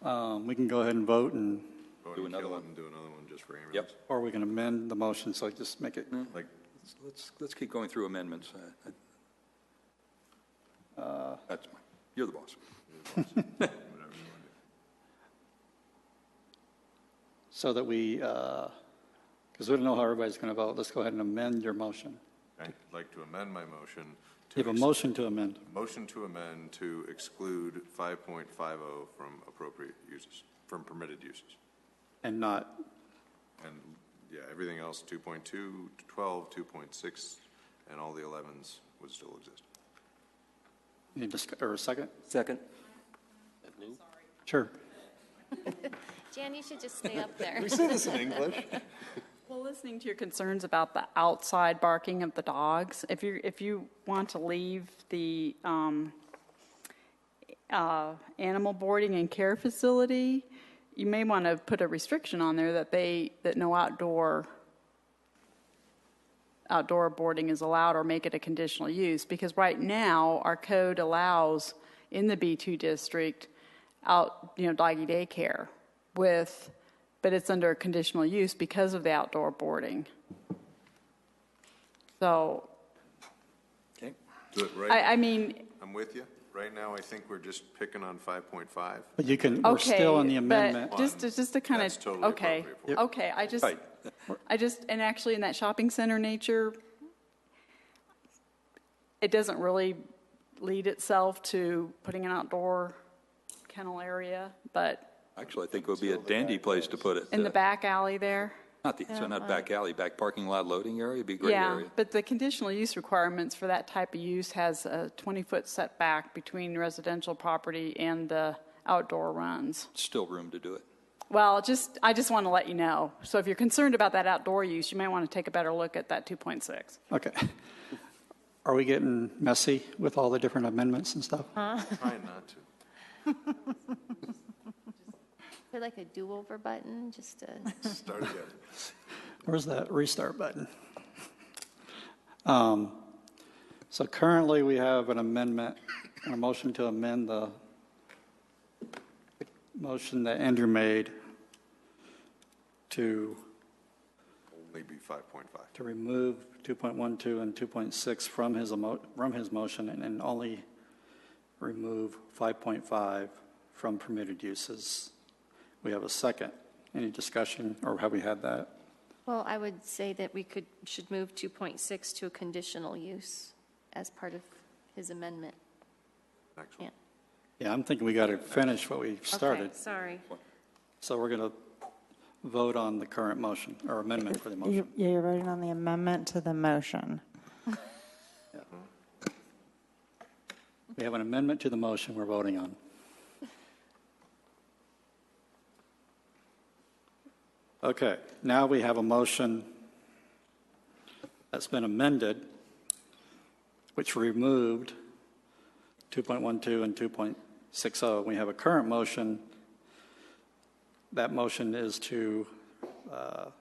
or We can go ahead and vote, and vote Do and another kill it one. and do another one just for ambulance? Yep. or we can amend the motion, so just make it, Like, Let's keep going through amendments. That's mine. You're the boss. whatever you want to do. so that we, because we don't know how everybody's going to vote, let's go ahead and amend your motion. I'd like to amend my motion to. You have a motion to amend. Motion to amend to exclude 5.50 from appropriate uses, from permitted uses. And not, And, yeah, everything else, 2.2, 12, 2.6, and all the 11s would still exist. or a second? Second. Sure. Jan, you should just stay up there. We say this in English. Well, listening to your concerns about the outside barking of the dogs, if you want to leave the animal boarding and care facility, you may want to put a restriction on there that no outdoor boarding is allowed, or make it a conditional use, because right now our code allows in the B2 district doggy daycare but it's under a conditional use because of the outdoor boarding. So, Okay. But I mean, I'm with you. Right now, I think we're just picking on 5.5. But we're still in the amendment. But just to kind of, That's totally appropriate for you. okay, and actually in that shopping center nature, it doesn't really lead itself to putting an outdoor kennel area, but Actually, I think it would be a dandy place to put it. in the back alley there. Not back alley, back parking lot loading area, it'd be a great area. But the conditional use requirements for that type of use has a 20-foot setback between residential property and the outdoor runs. Still room to do it. Well, I just want to let you know. So if you're concerned about that outdoor use, you may want to take a better look at that 2.6. Okay. Are we getting messy with all the different amendments and stuff? Trying not to. Put like a do-over button, just to. Start again. Where's that restart button? So currently, we have an amendment, a motion to amend the motion that Andrew made to Only be 5.5. remove 2.12 and 2.6 from his motion and only remove 5.5 from permitted uses. We have a second. Any discussion, or have we had that? Well, I would say that we should move 2.6 to a conditional use as part of his amendment. Next one. Yeah, I'm thinking we got to finish what we started. Okay, sorry. So we're going to vote on the current motion, or amendment for the motion. You're voting on the amendment to the motion. We have an amendment to the motion we're voting on. Okay, now we have a motion that's been amended, which removed 2.12 and 2.60. We have a current motion. That motion is to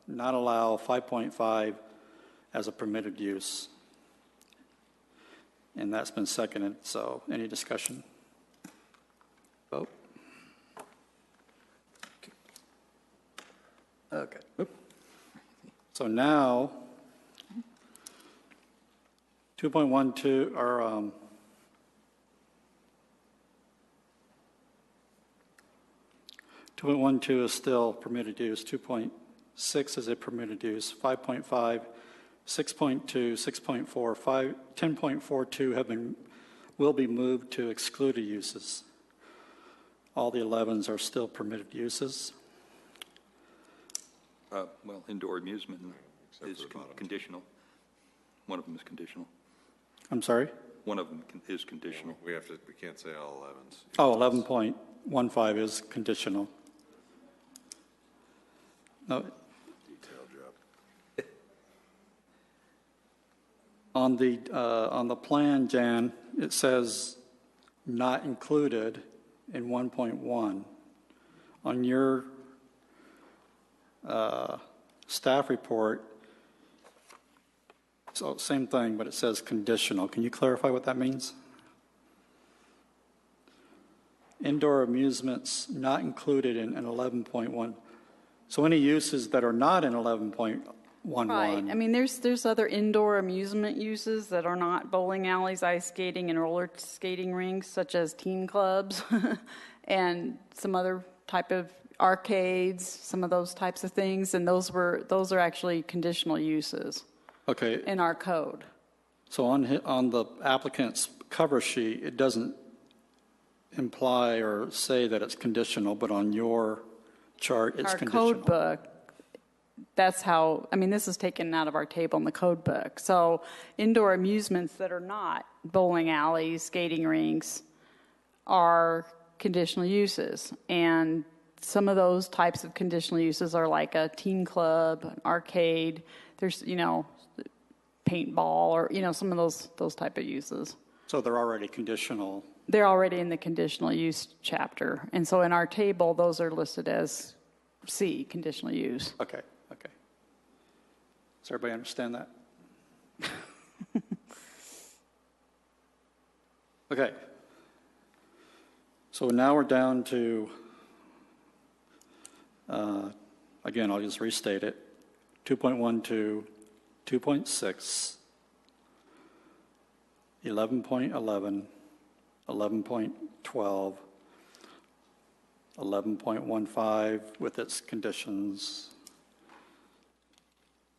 not allow 5.5 as a permitted use. And that's been seconded, so any discussion? Vote. Okay. So now, 2.12, or 2.12 is still permitted use, 2.6 is a permitted use, 5.5, 6.2, 6.4, 10.42 will be moved to excluded uses. All the 11s are still permitted uses. Well, indoor amusement is conditional. One of them is conditional. I'm sorry? One of them is conditional. We can't say all 11s. Oh, 11.15 is conditional. No. Detail job. On the plan, Jan, it says not included in 1.1. On your staff report, so same thing, but it says conditional. Can you clarify what that means? Indoor amusements not included in 11.1. So any uses that are not in 11.11. Right. I mean, there's other indoor amusement uses that are not bowling alleys, ice skating, and roller skating rinks, such as teen clubs and some other type of arcades, some of those types of things, and those are actually conditional uses. Okay. In our code. So on the applicant's cover sheet, it doesn't imply or say that it's conditional, but on your chart, it's conditional. Our code book, that's how, I mean, this is taken out of our table in the code book. So indoor amusements that are not bowling alleys, skating rinks, are conditional uses. And some of those types of conditional uses are like a teen club, an arcade, there's, paintball, or, some of those type of uses. So they're already conditional. They're already in the conditional use chapter. And so in our table, those are listed as C, conditional use. Okay. Does everybody understand that? Okay. So now we're down to, again, I'll just restate it, 2.12, 2.6, 11.11, 11.12, 11.15 with its conditions,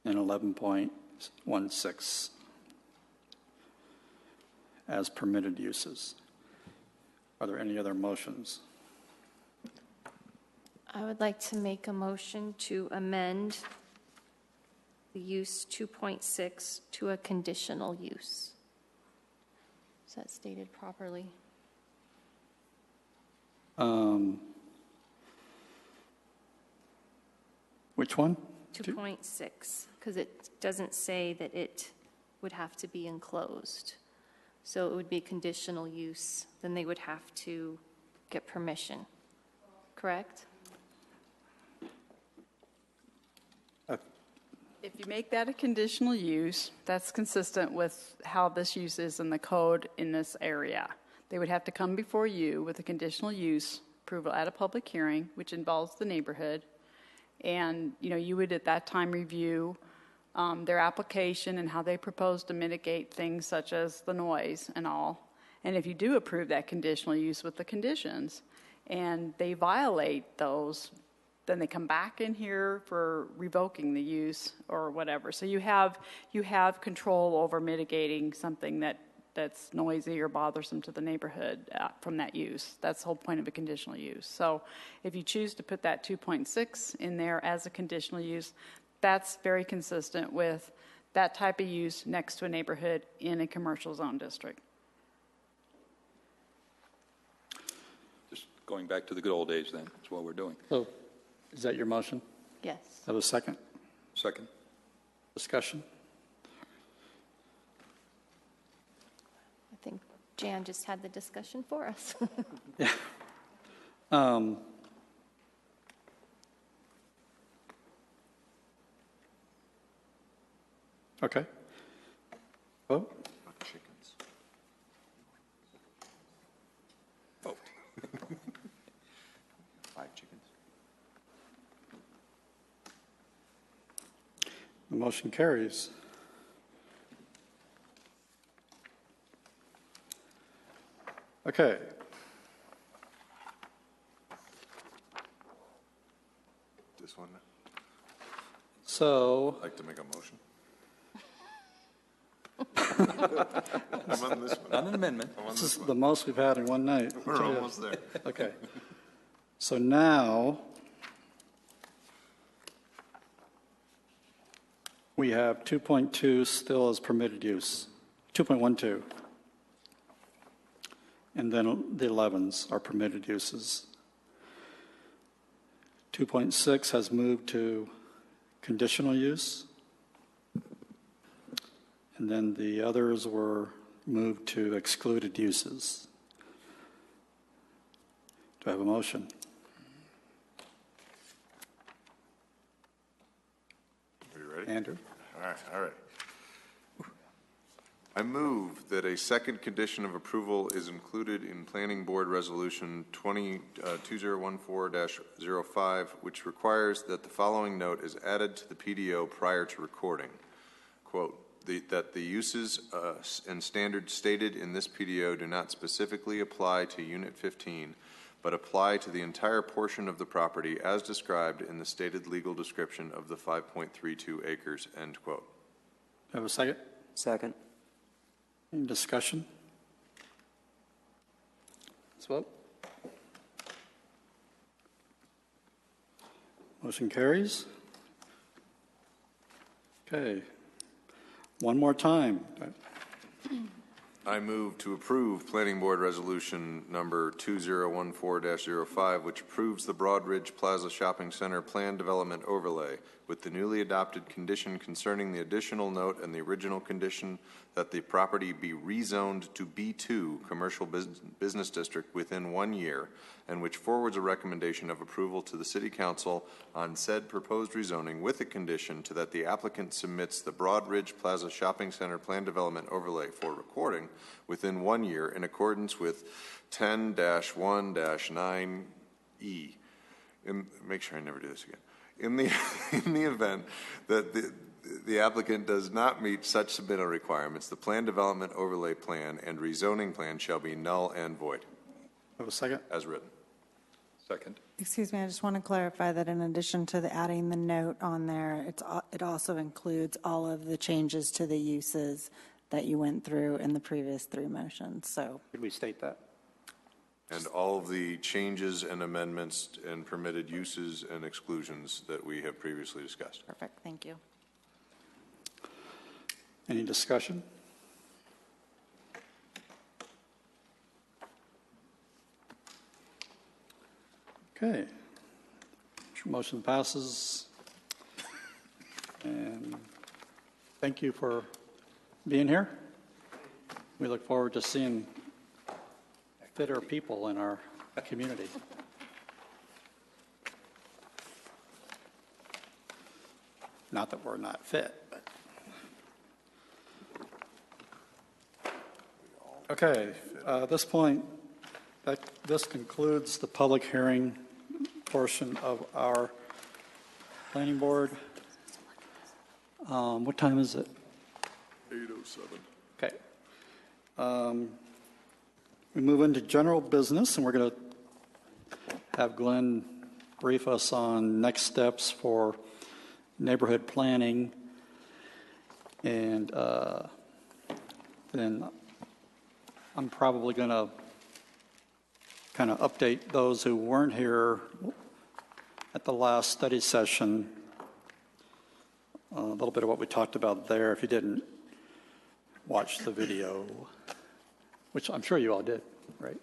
and 11.16 as permitted uses. Are there any other motions? I would like to make a motion to amend the use 2.6 to a conditional use. Is that stated properly? Which one? 2.6, because it doesn't say that it would have to be enclosed. So it would be conditional use, then they would have to get permission, correct? If you make that a conditional use, that's consistent with how this use is in the code in this area. They would have to come before you with a conditional use approval at a public hearing, which involves the neighborhood. And, you would at that time review their application and how they propose to mitigate things such as the noise and all. And if you do approve that conditional use with the conditions and they violate those, then they come back in here for revoking the use or whatever. So you have control over mitigating something that's noisy or bothersome to the neighborhood from that use. That's the whole point of a conditional use. So if you choose to put that 2.6 in there as a conditional use, that's very consistent with that type of use next to a neighborhood in a commercial zone district. Just going back to the good old days then, that's what we're doing. So is that your motion? Yes. Have a second? Second? Discussion? I think Jan just had the discussion for us. Yeah. Okay. Vote. Chickens. Vote. 5 chickens. The motion carries. Okay. This one, So, I'd like to make a motion. I'm on this one. Not an amendment. I'm on this this is one. the most we've had in one night. We're almost there. Okay. So now, we have 2.2 still as permitted use, 2.12. And then the 11s are permitted uses. 2.6 has moved to conditional use. And then the others were moved to excluded uses. Do I have a motion? Are you ready? Andrew? All right. I move that a second condition of approval is included in Planning Board Resolution 2014-05, which requires that the following note is added to the PDO prior to recording. Quote, that the uses and standards stated in this PDO do not specifically apply to Unit 15, but apply to the entire portion of the property as described in the stated legal description of the 5.32 acres, end quote. Have a second? Second. Any discussion? Let's vote. Motion carries. Okay. One more time. I move to approve Planning Board Resolution number 2014-05, which approves the Broadridge Plaza Shopping Center Plan Development Overlay with the newly adopted condition concerning the additional note and the original condition that the property be rezoned to B2 Commercial Business District within 1 year, and which forwards a recommendation of approval to the City Council on said proposed rezoning with a condition to that the applicant submits the Broadridge Plaza Shopping Center Plan Development Overlay for recording within 1 year in accordance with 10-1-9E. Make sure I never do this again. In the event that the applicant does not meet such submittal requirements, the Plan Development Overlay Plan and rezoning plan shall be null and void. Have a second? As written. Second. Excuse me, I just want to clarify that in addition to adding the note on there, it also includes all of the changes to the uses that you went through in the previous 3 motions. So Did we state that? And all of the changes and amendments and permitted uses and exclusions that we have previously discussed. perfect, thank you. Any discussion? Okay. Motion passes. And thank you for being here. We look forward to seeing fitter people in our community. Not that we're not fit, but. Okay, at this point, this concludes the public hearing portion of our planning board. What time is it? 8:07. Okay. We move into general business, and we're going to have Glenn brief us on next steps for neighborhood planning. And then I'm probably going to kind of update those who weren't here at the last study session, a little bit of what we talked about there, if you didn't watch the video, which I'm sure you all did, right?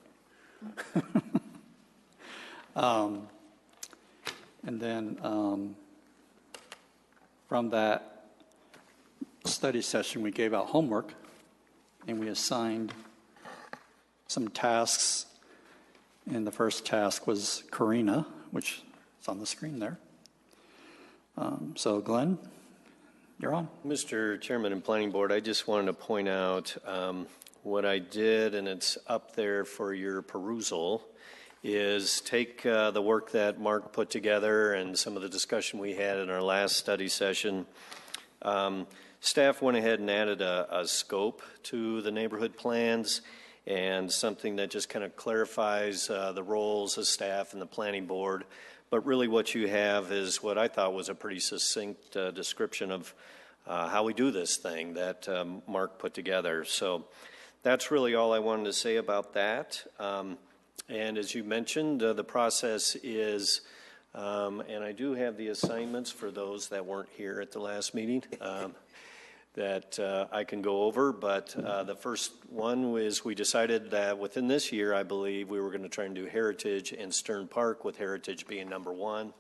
And then from that study session, we gave out homework, and we assigned some tasks. And the first task was Karina, which is on the screen there. So Glenn, you're on. Mr. Chairman and Planning Board, I just wanted to point out what I did, and it's up there for your perusal, is take the work that Mark put together and some of the discussion we had in our last study session. Staff went ahead and added a scope to the neighborhood plans and something that just kind of clarifies the roles of staff and the planning board. But really what you have is what I thought was a pretty succinct description of how we do this thing that Mark put together. So that's really all I wanted to say about that. And as you mentioned, the process is, and I do have the assignments for those that weren't here at the last meeting, that I can go over, but the first one was we decided that within this year, I believe, we were going to try and do Heritage and Stern Park, with Heritage being number one.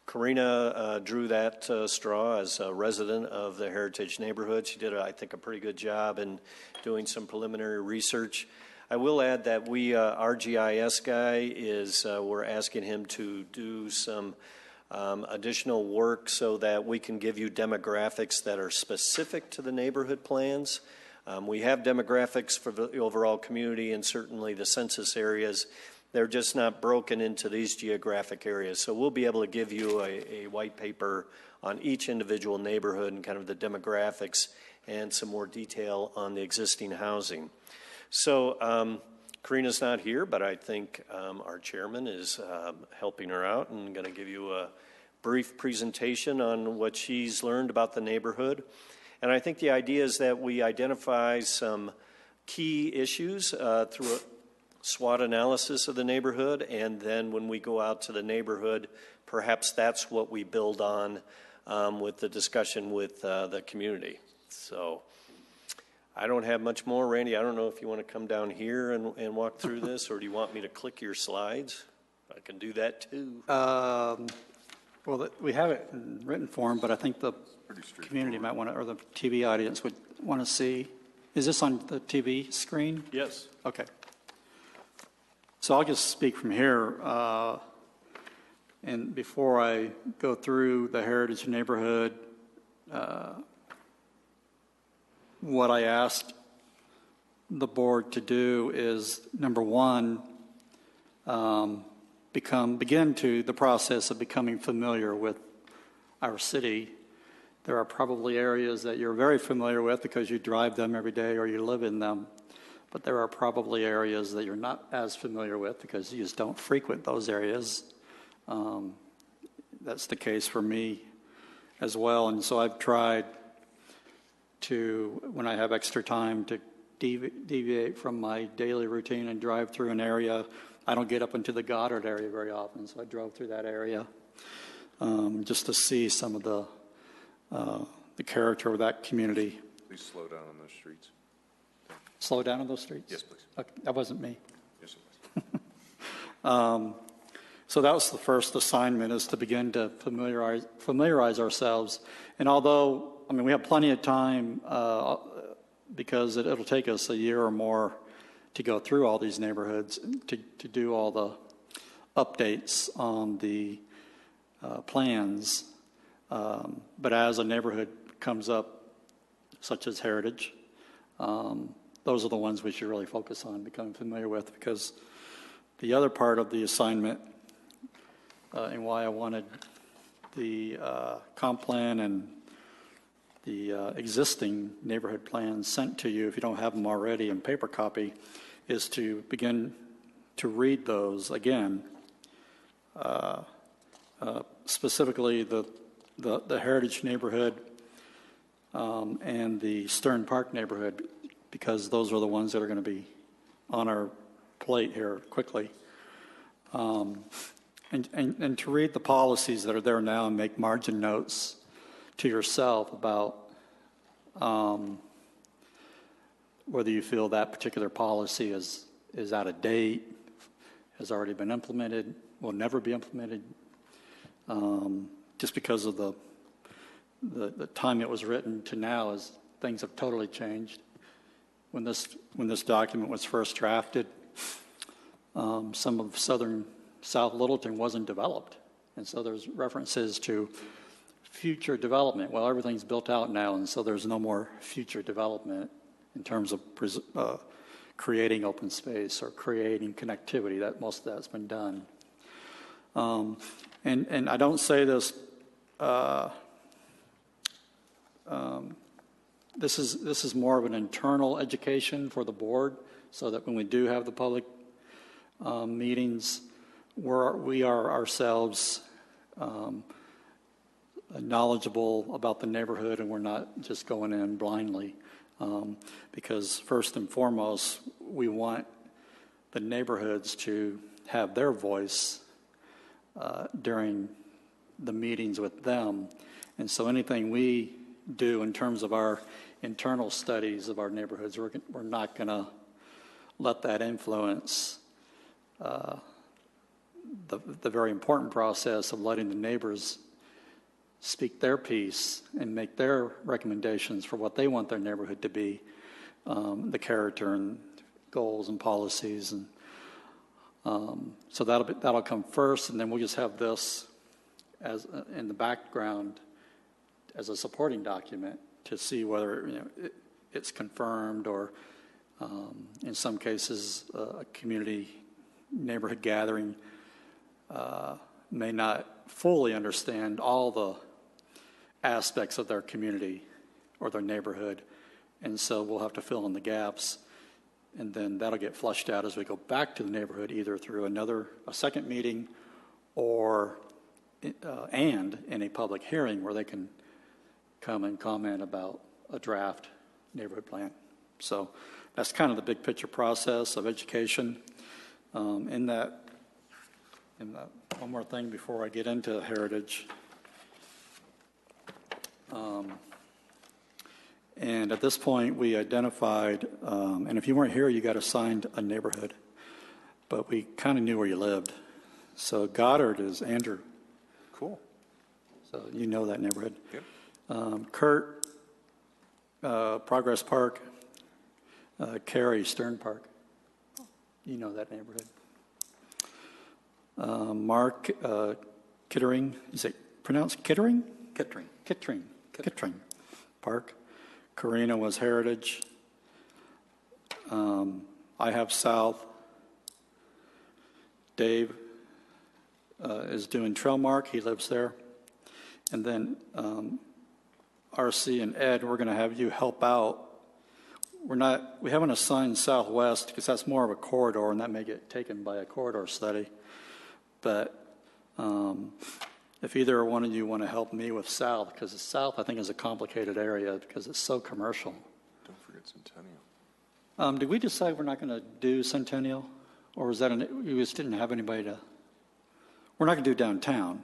Karina drew that straw as a resident of the Heritage neighborhood. She did, I think, a pretty good job in doing some preliminary research. I will add that our GIS guy we're asking him to do some additional work so that we can give you demographics that are specific to the neighborhood plans. We have demographics for the overall community and certainly the census areas. They're just not broken into these geographic areas. So we'll be able to give you a white paper on each individual neighborhood and kind of the demographics and some more detail on the existing housing. So Karina's not here, but I think our chairman is helping her out and going to give you a brief presentation on what she's learned about the neighborhood. And I think the idea is that we identify some key issues through a SWOT analysis of the neighborhood, and then when we go out to the neighborhood, perhaps that's what we build on with the discussion with the community. So I don't have much more. Randy, I don't know if you want to come down here and walk through this, or do you want me to click your slides? I can do that too. Well, we have it in written form, but I think the community might want to, or the TV audience would want to see. Is this on the TV screen? Yes. Okay. So I'll just speak from here. And before I go through the heritage neighborhood, what I asked the board to do is, number one, begin the process of becoming familiar with our city. There are probably areas that you're very familiar with because you drive them every day or you live in them. But there are probably areas that you're not as familiar with because you just don't frequent those areas. That's the case for me as well. And so I've tried to, when I have extra time, to deviate from my daily routine and drive through an area. I don't get up into the Goddard area very often, so I drove through that area just to see some of the character of that community. Please slow down on those streets. Slow down on those streets? Yes, please. Okay, that wasn't me. Yes, it was. So that was the first assignment, is to begin to familiarize ourselves. And although, I mean, we have plenty of time because it'll take us a year or more to go through all these neighborhoods, to do all the updates on the plans. But as a neighborhood comes up, such as Heritage, those are the ones we should really focus on becoming familiar with, because the other part of the assignment and why I wanted the comp plan and the existing neighborhood plans sent to you, if you don't have them already in paper copy, is to begin to read those again. Specifically the Heritage neighborhood and the Stern Park neighborhood, because those are the ones that are going to be on our plate here quickly. And to read the policies that are there now and make margin notes to yourself about whether you feel that particular policy is out of date, has already been implemented, will never be implemented, just because of the time it was written to now, as things have totally changed. When this document was first drafted, some of South Littleton wasn't developed, and so there's references to future development. Well, everything's built out now, and so there's no more future development in terms of creating open space or creating connectivity. That most of that's been done. And I don't say this. This is more of an internal education for the board, so that when we do have the public meetings, we are ourselves knowledgeable about the neighborhood, and we're not just going in blindly. Because first and foremost, we want the neighborhoods to have their voice during the meetings with them. And so anything we do in terms of our internal studies of our neighborhoods, we're not going to let that influence the very important process of letting the neighbors speak their piece and make their recommendations for what they want their neighborhood to be, the character and goals and policies. And so that'll come first, and then we'll just have this as in the background as a supporting document to see whether it's confirmed, or in some cases a community neighborhood gathering may not fully understand all the aspects of their community or their neighborhood, and so we'll have to fill in the gaps, and then that'll get flushed out as we go back to the neighborhood, either through a second meeting, or and in a public hearing where they can come and comment about a draft neighborhood plan. So that's kind of the big picture process of education. In that, one more thing before I get into Heritage. And at this point, we identified, and if you weren't here, you got assigned a neighborhood, but we kind of knew where you lived. So Goddard is Andrew. Cool. So you know that neighborhood. Yep. Kurt, Progress Park. Carrie, Stern Park. You know that neighborhood. Mark, Kittering. Is it pronounced Kittering? Kettering. Kittering Park. Karina was Heritage. I have South. Dave is doing Trailmark. He lives there. And then RC and Ed, we're going to have you help out. We haven't assigned Southwest because that's more of a corridor, and that may get taken by a corridor study. But if either one of you want to help me with South, because the South, I think, is a complicated area because it's so commercial. Don't forget Centennial. Did we decide we're not going to do Centennial? Or was that we just didn't have anybody to? We're not going to do downtown.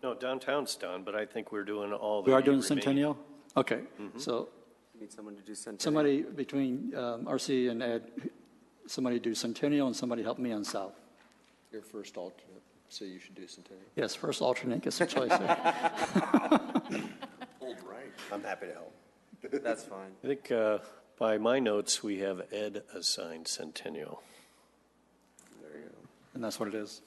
No, downtown's done, but I think we're doing all the We are doing remaining. Centennial? Okay. So Need someone to do Centennial. somebody between RC and Ed, somebody do Centennial and somebody help me on South. Your first alternate, so you should do Centennial. Yes, first alternate gets a choice. Old right. I'm happy to help. That's fine. I think by my notes, we have Ed assigned Centennial. There you go. And that's what it is.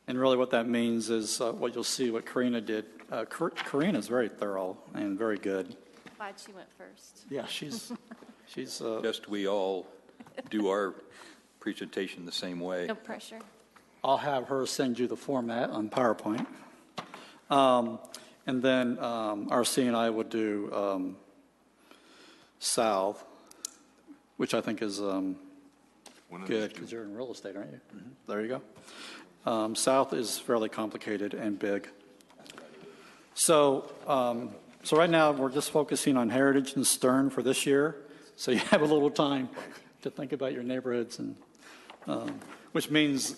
And really what that means is what you'll see what Karina did. Karina is very thorough and very good. Glad she went first. Yeah, she's Just we all do our presentation the same way. No pressure. I'll have her send you the format on PowerPoint. And then RC and I will do South, which I think is good because you're in real estate, aren't you? Mm-hmm. There you go. South is fairly complicated and big. So right now we're just focusing on Heritage and Stern for this year. So you have a little time to think about your neighborhoods, and which means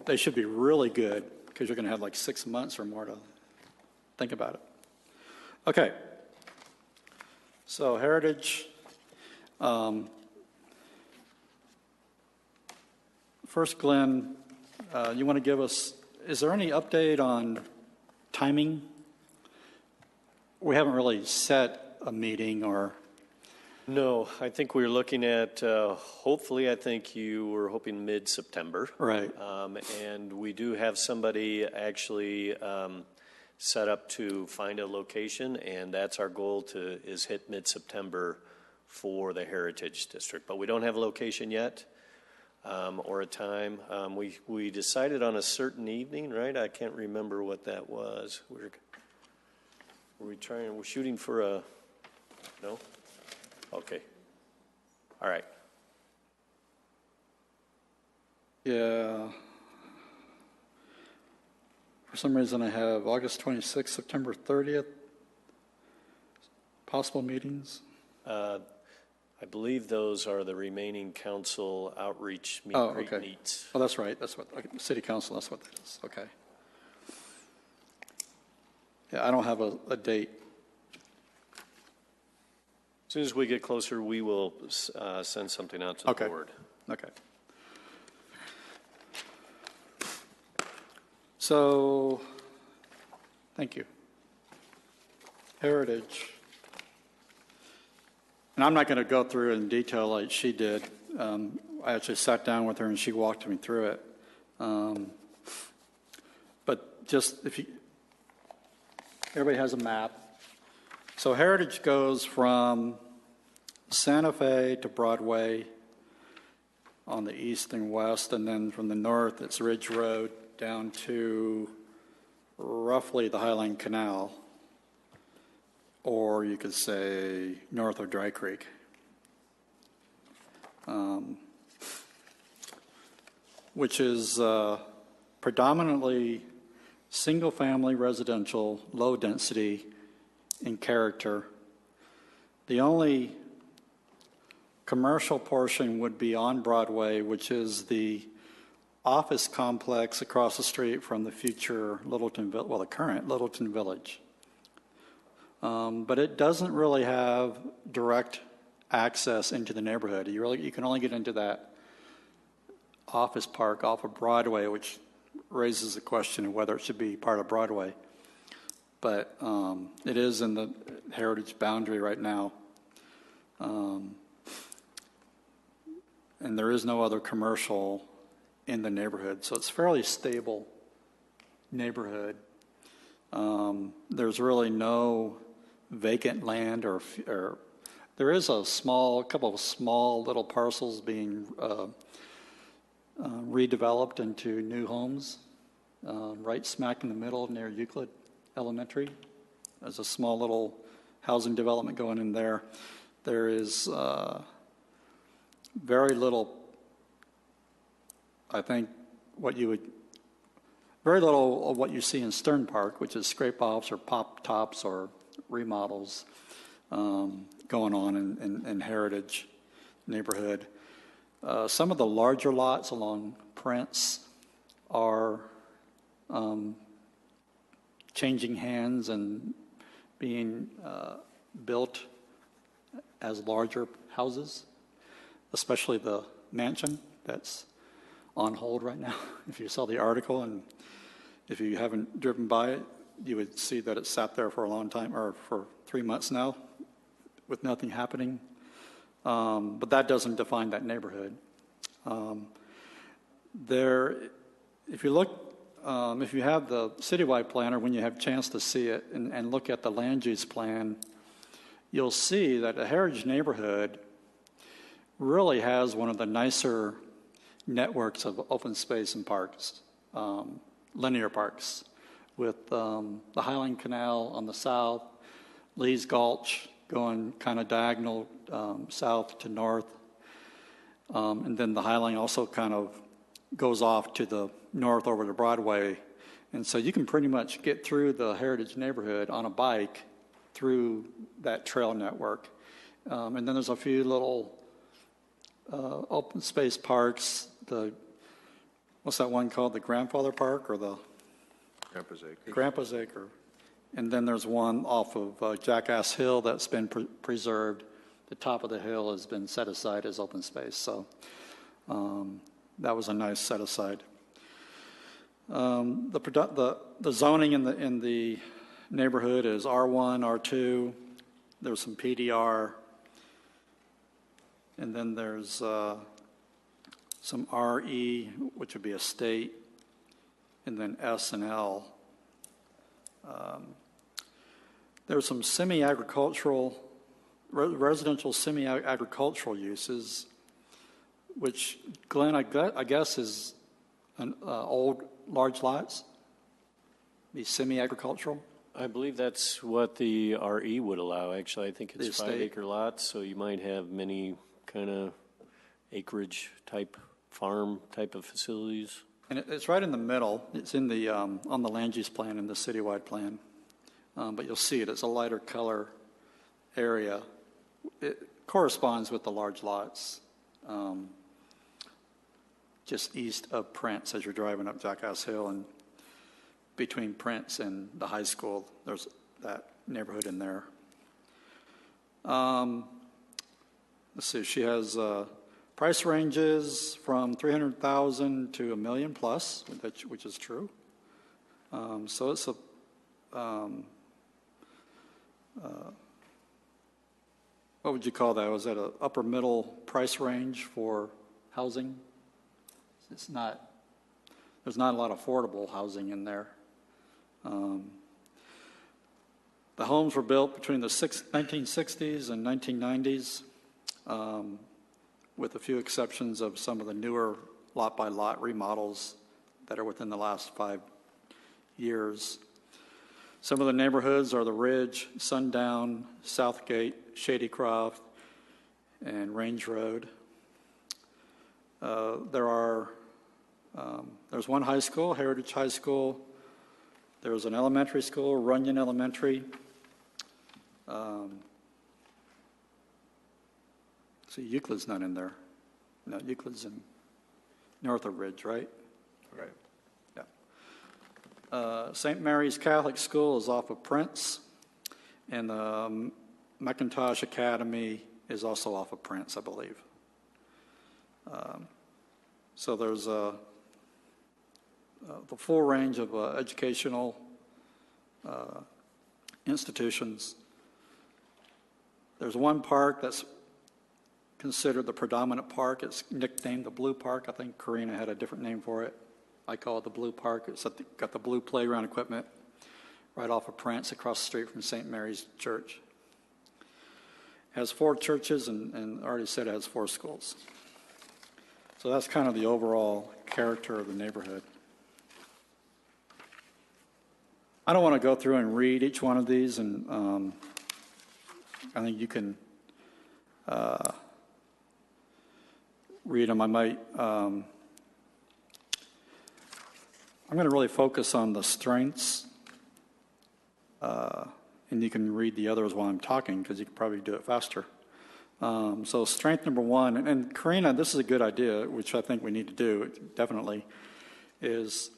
they should be really good because you're going to have like 6 months or more to think about it. Okay. So Heritage. First, Glenn, you want to give us, is there any update on timing? We haven't really set a meeting or... No, I think we're looking at, hopefully, I think you were hoping mid-September. Right. And we do have somebody actually set up to find a location, and that's our goal is hit mid-September for the Heritage District. But we don't have a location yet or a time. We decided on a certain evening, right? I can't remember what that was. We're shooting for a, no? Okay. All right. Yeah. For some reason, I have August 26th, September 30th. Possible meetings? I believe those are the remaining council outreach Okay. meets. Oh, that's right. That's what, okay. City Council, that's what that is. Okay. Yeah, I don't have a date. As soon as we get closer, we will send something out to the board. Okay. So, thank you. Heritage. And I'm not going to go through in detail like she did. I actually sat down with her and she walked me through it. But just everybody has a map. So Heritage goes from Santa Fe to Broadway on the east and west, and then from the north, it's Ridge Road down to roughly the Highline Canal, or you could say north of Dry Creek. Which is predominantly single-family residential, low density in character. The only commercial portion would be on Broadway, which is the office complex across the street from the future Littleton, well, the current Littleton Village. But it doesn't really have direct access into the neighborhood. You can only get into that office park off of Broadway, which raises the question of whether it should be part of Broadway. But it is in the heritage boundary right now. And there is no other commercial in the neighborhood, so it's a fairly stable neighborhood. There's really no vacant land, or there is a couple of small little parcels being redeveloped into new homes, right smack in the middle near Euclid Elementary. There's a small little housing development going in there. There is very little, I think, very little of what you see in Stern Park, which is scrape-offs or pop-tops or remodels going on in Heritage neighborhood. Some of the larger lots along Prince are changing hands and being built as larger houses, especially the mansion that's on hold right now. If you saw the article, and if you haven't driven by it, you would see that it's sat there for a long time, or for 3 months now, with nothing happening. But that doesn't define that neighborhood. If you look, if you have the citywide plan, or when you have a chance to see it and look at the land use plan, you'll see that a heritage neighborhood really has one of the nicer networks of open space and parks, linear parks, with the Highline Canal on the south, Lee's Gulch going kind of diagonal south to north, and then the Highline also kind of goes off to the north over to Broadway. And so you can pretty much get through the heritage neighborhood on a bike through that trail network. And then there's a few little open space parks. What's that one called? The Grandfather Park, or the Grandpa's Acre. Grandpa's Acre. And then there's one off of Jackass Hill that's been preserved. The top of the hill has been set aside as open space. So that was a nice set aside. The zoning in the neighborhood is R1, R2. There's some PDR. And then there's some RE, which would be estate, and then S and L. There's some semi-agricultural, residential semi-agricultural uses, which, Glenn, I guess is an old large lots, be semi-agricultural. I believe that's what the RE would allow, actually. I think The it's estate. 5-acre lots, so you might have many kind of acreage type, farm type of facilities. And it's right in the middle. It's in the on the land use plan and the citywide plan. But you'll see it. It's a lighter color area. It corresponds with the large lots just east of Prince as you're driving up Jackass Hill, and between Prince and the high school, there's that neighborhood in there. Let's see. She has price ranges from $300,000 to $1 million plus, which is true. So it's a what would you call that? Was that an upper middle price range for housing? It's not. There's not a lot of affordable housing in there. The homes were built between the 1960s and 1990s, with a few exceptions of some of the newer lot-by-lot remodels that are within the last 5 years. Some of the neighborhoods are the Ridge, Sundown, Southgate, Shadycroft, and Range Road. There's one high school, Heritage High School. There's an elementary school, Runyon Elementary. See, Euclid's not in there. No, Euclid's in north of Ridge, right? Right. Yeah. St. Mary's Catholic School is off of Prince. And the McIntosh Academy is also off of Prince, I believe. So there's the full range of educational institutions. There's one park that's considered the predominant park. It's nicknamed the Blue Park. I think Karina had a different name for it. I call it the Blue Park. It's got the blue playground equipment right off of Prince, across the street from St. Mary's Church. It has 4 churches and already said it has 4 schools. So that's kind of the overall character of the neighborhood. I don't want to go through and read each one of these, and I think you can read them. I might. I'm going to really focus on the strengths, and you can read the others while I'm talking because you can probably do it faster. So strength number 1, and Karina, this is a good idea, which I think we need to do definitely, is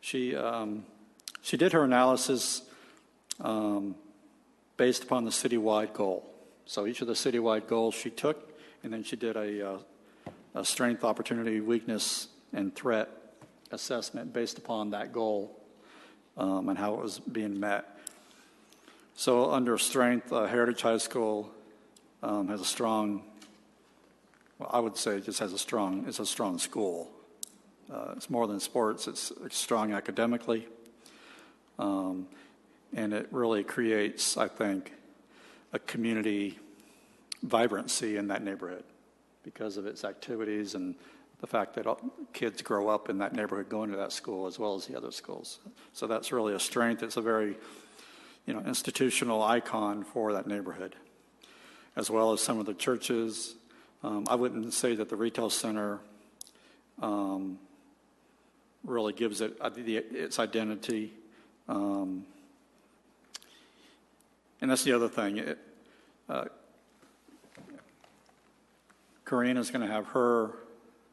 she did her analysis based upon the citywide goal. So each of the citywide goals she took, and then she did a strength, opportunity, weakness, and threat assessment based upon that goal and how it was being met. So under strength, Heritage High School has a strong, well, I would say it just has it's a strong school. It's more than sports, it's strong academically. And it really creates, I think, a community vibrancy in that neighborhood because of its activities and the fact that kids grow up in that neighborhood going to that school as well as the other schools. So that's really a strength. It's a very, institutional icon for that neighborhood, as well as some of the churches. I wouldn't say that the retail center really gives it its identity. And that's the other thing. Karina's going to have her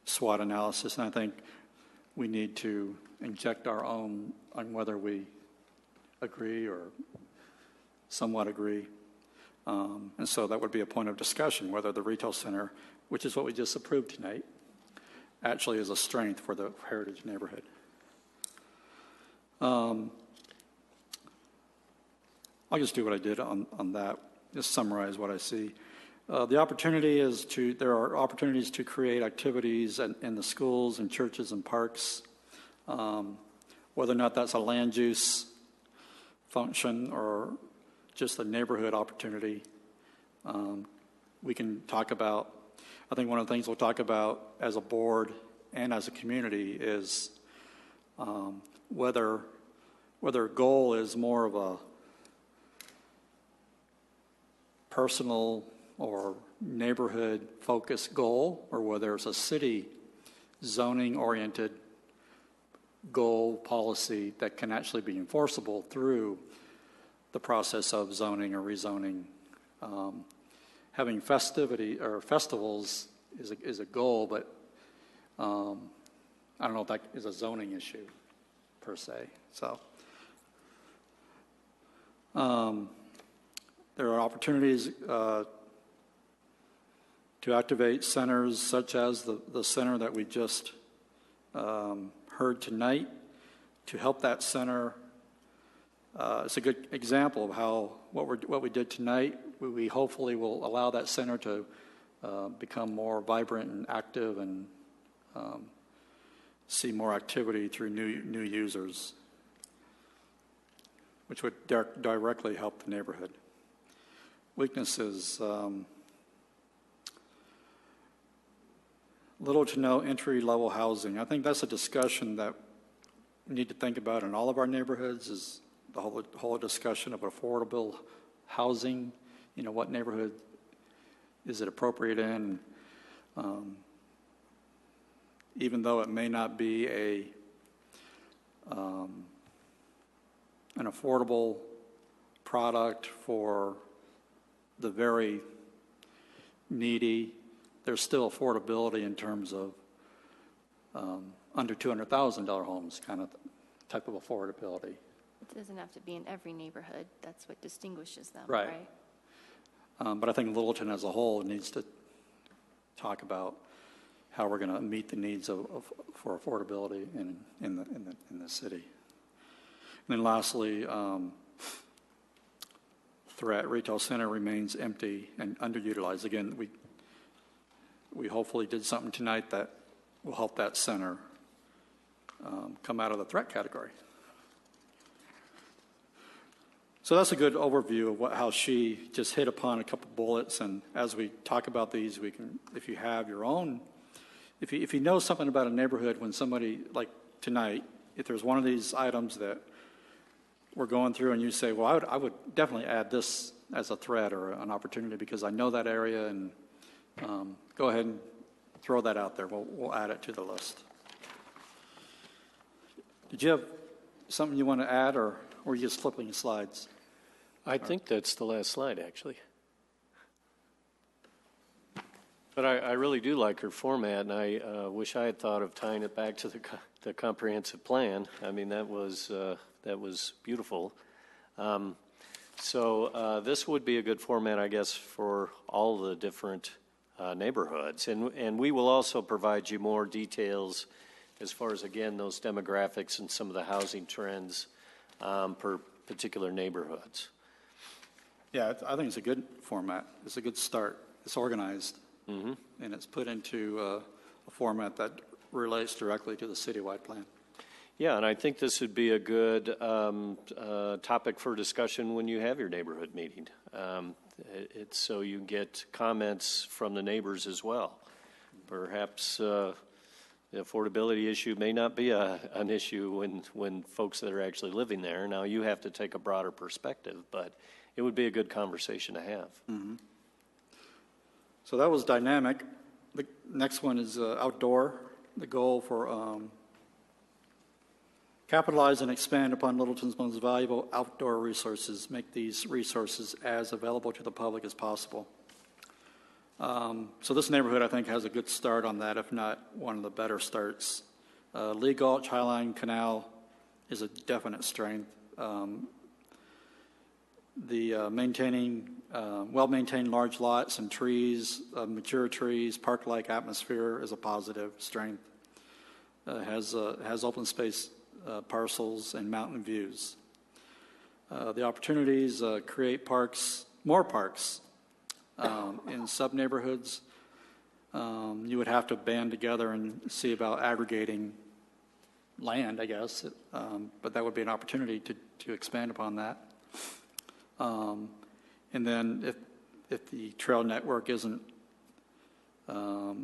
SWOT analysis, and I think we need to inject our own on whether we agree or somewhat agree. And so that would be a point of discussion, whether the retail center, which is what we just approved tonight, actually is a strength for the Heritage neighborhood. I'll just do what I did on that, just summarize what I see. The opportunity is there are opportunities to create activities in the schools and churches and parks, whether or not that's a land use function or just a neighborhood opportunity. We can talk about, I think one of the things we'll talk about as a board and as a community is whether goal is more of a personal or neighborhood focused goal, or whether it's a city zoning oriented goal policy that can actually be enforceable through the process of zoning or rezoning. Having festivity or festivals is a goal, but I don't know if that is a zoning issue per se. So there are opportunities to activate centers such as the center that we just heard tonight, to help that center. It's a good example of how what we did tonight, we hopefully will allow that center to become more vibrant and active and see more activity through new users, which would directly help the neighborhood. Weaknesses, little to no entry-level housing. I think that's a discussion that we need to think about in all of our neighborhoods, is the whole discussion of affordable housing. What neighborhood is it appropriate in? Even though it may not be an affordable product for the very needy, there's still affordability in terms of under $200,000 homes, type of affordability. It doesn't have to be in every neighborhood. That's what distinguishes them, Right. right? But I think Littleton as a whole needs to talk about how we're going to meet the needs for affordability in the city. And then lastly, Threat Retail Center remains empty and underutilized. Again, we hopefully did something tonight that will help that center come out of the threat category. So that's a good overview of how she just hit upon a couple bullets. And as we talk about these, we can, if you have your own, if you know something about a neighborhood, when somebody, like tonight, if there's one of these items that we're going through and you say, well, I would definitely add this as a threat or an opportunity because I know that area, and go ahead and throw that out there. We'll add it to the list. Did you have something you want to add, or were you just flipping the slides? I think that's the last slide, actually. But I really do like her format, and I wish I had thought of tying it back to the comprehensive plan. I mean, that was beautiful. So this would be a good format, I guess, for all the different neighborhoods. And we will also provide you more details as far as, again, those demographics and some of the housing trends per particular neighborhoods. Yeah, I think it's a good format. It's a good start. It's organized, and it's put into a format that relates directly to the citywide plan. Yeah, and I think this would be a good topic for discussion when you have your neighborhood meeting. It's so you get comments from the neighbors as well. Perhaps the affordability issue may not be an issue when folks that are actually living there. Now, you have to take a broader perspective, but it would be a good conversation to have. Mm-hmm. So that was dynamic. The next one is outdoor. The goal for capitalize and expand upon Littleton's most valuable outdoor resources. Make these resources as available to the public as possible. So this neighborhood, I think, has a good start on that, if not one of the better starts. Lee Gulch, Highline Canal is a definite strength. The maintaining, well-maintained large lots and trees, mature trees, park-like atmosphere is a positive strength. Has open space parcels and mountain views. The opportunities create parks, more parks in sub-neighborhoods. You would have to band together and see about aggregating land, I guess, but that would be an opportunity to expand upon that. And then if the trail network isn't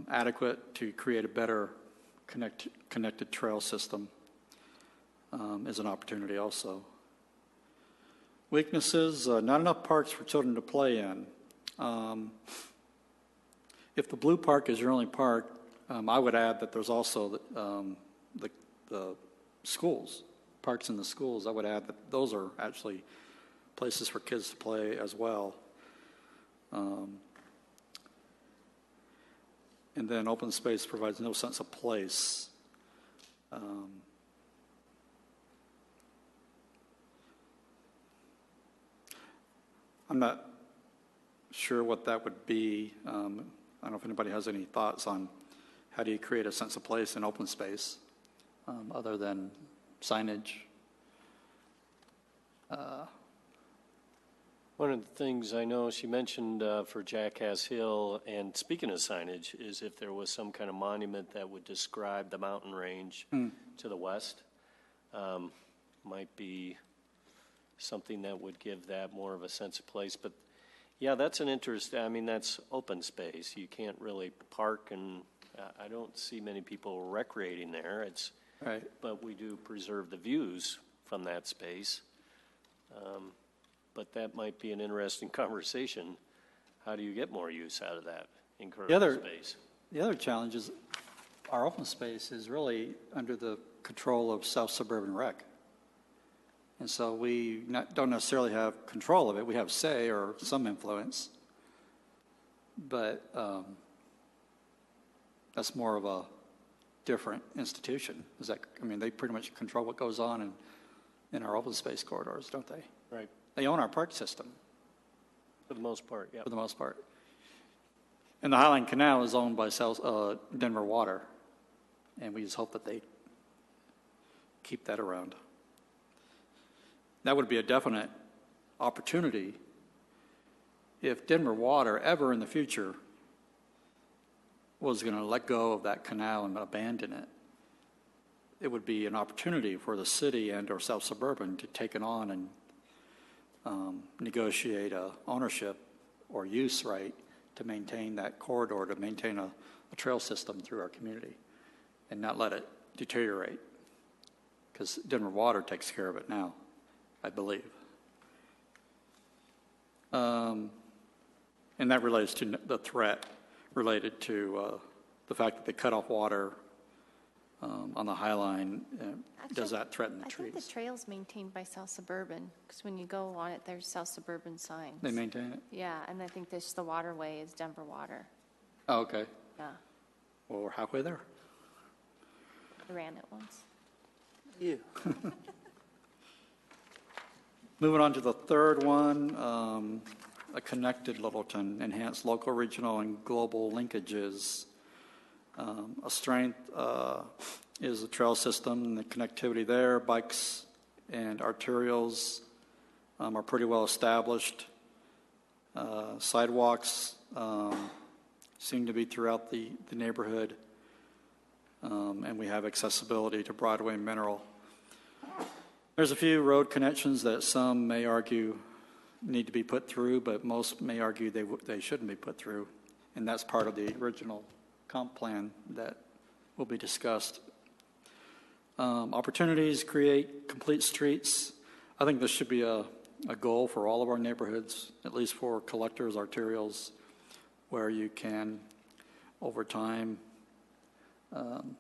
adequate, to create a better connected trail system is an opportunity also. Weaknesses, not enough parks for children to play in. If the blue park is your only park, I would add that there's also the schools, parks in the schools. I would add that those are actually places for kids to play as well. And then open space provides no sense of place. I'm not sure what that would be. I don't know if anybody has any thoughts on how do you create a sense of place in open space other than signage. One of the things I know she mentioned for Jackass Hill, and speaking of signage, is if there was some kind of monument that would describe the mountain range to the west, might be something that would give that more of a sense of place. But yeah, that's an interest. I mean, that's open space. You can't really park, and I don't see many people recreating there. It's right. But we do preserve the views from that space. But that might be an interesting conversation. How do you get more use out of that incredible space? The other challenge is our open space is really under the control of South Suburban Rec. And so we don't necessarily have control of it. We have say or some influence. But that's more of a different institution. They pretty much control what goes on, and in our open space corridors, don't they? Right, They own our park system for the most part, yeah. for the most part. And the Highline Canal is owned by Denver Water, and we just hope that they keep that around. That would be a definite opportunity if Denver Water ever in the future was going to let go of that canal and abandon it. It would be an opportunity for the city and or South Suburban to take it on and negotiate a ownership or use right to maintain that corridor, to maintain a trail system through our community and not let it deteriorate, because Denver Water takes care of it now, I believe. And that relates to the threat related to the fact that they cut off water on the High Line. Does that threaten the trees? I think the trail's maintained by South Suburban, because when you go on it, there's South Suburban signs. They maintain it? Yeah, and I think this, the waterway is Denver Water. Oh, okay. Yeah, Well, we're halfway there. I ran it once. Yeah. Moving on to the third one, a connected Littleton, enhance local, regional, and global linkages. A strength is the trail system and the connectivity there. Bikes and arterials are pretty well established. Sidewalks seem to be throughout the neighborhood, and we have accessibility to Broadway and Mineral. There's a few road connections that some may argue need to be put through, but most may argue they shouldn't be put through, and that's part of the original comp plan that will be discussed. Opportunities, create complete streets. I think this should be a goal for all of our neighborhoods, at least for collectors, arterials, where you can, over time,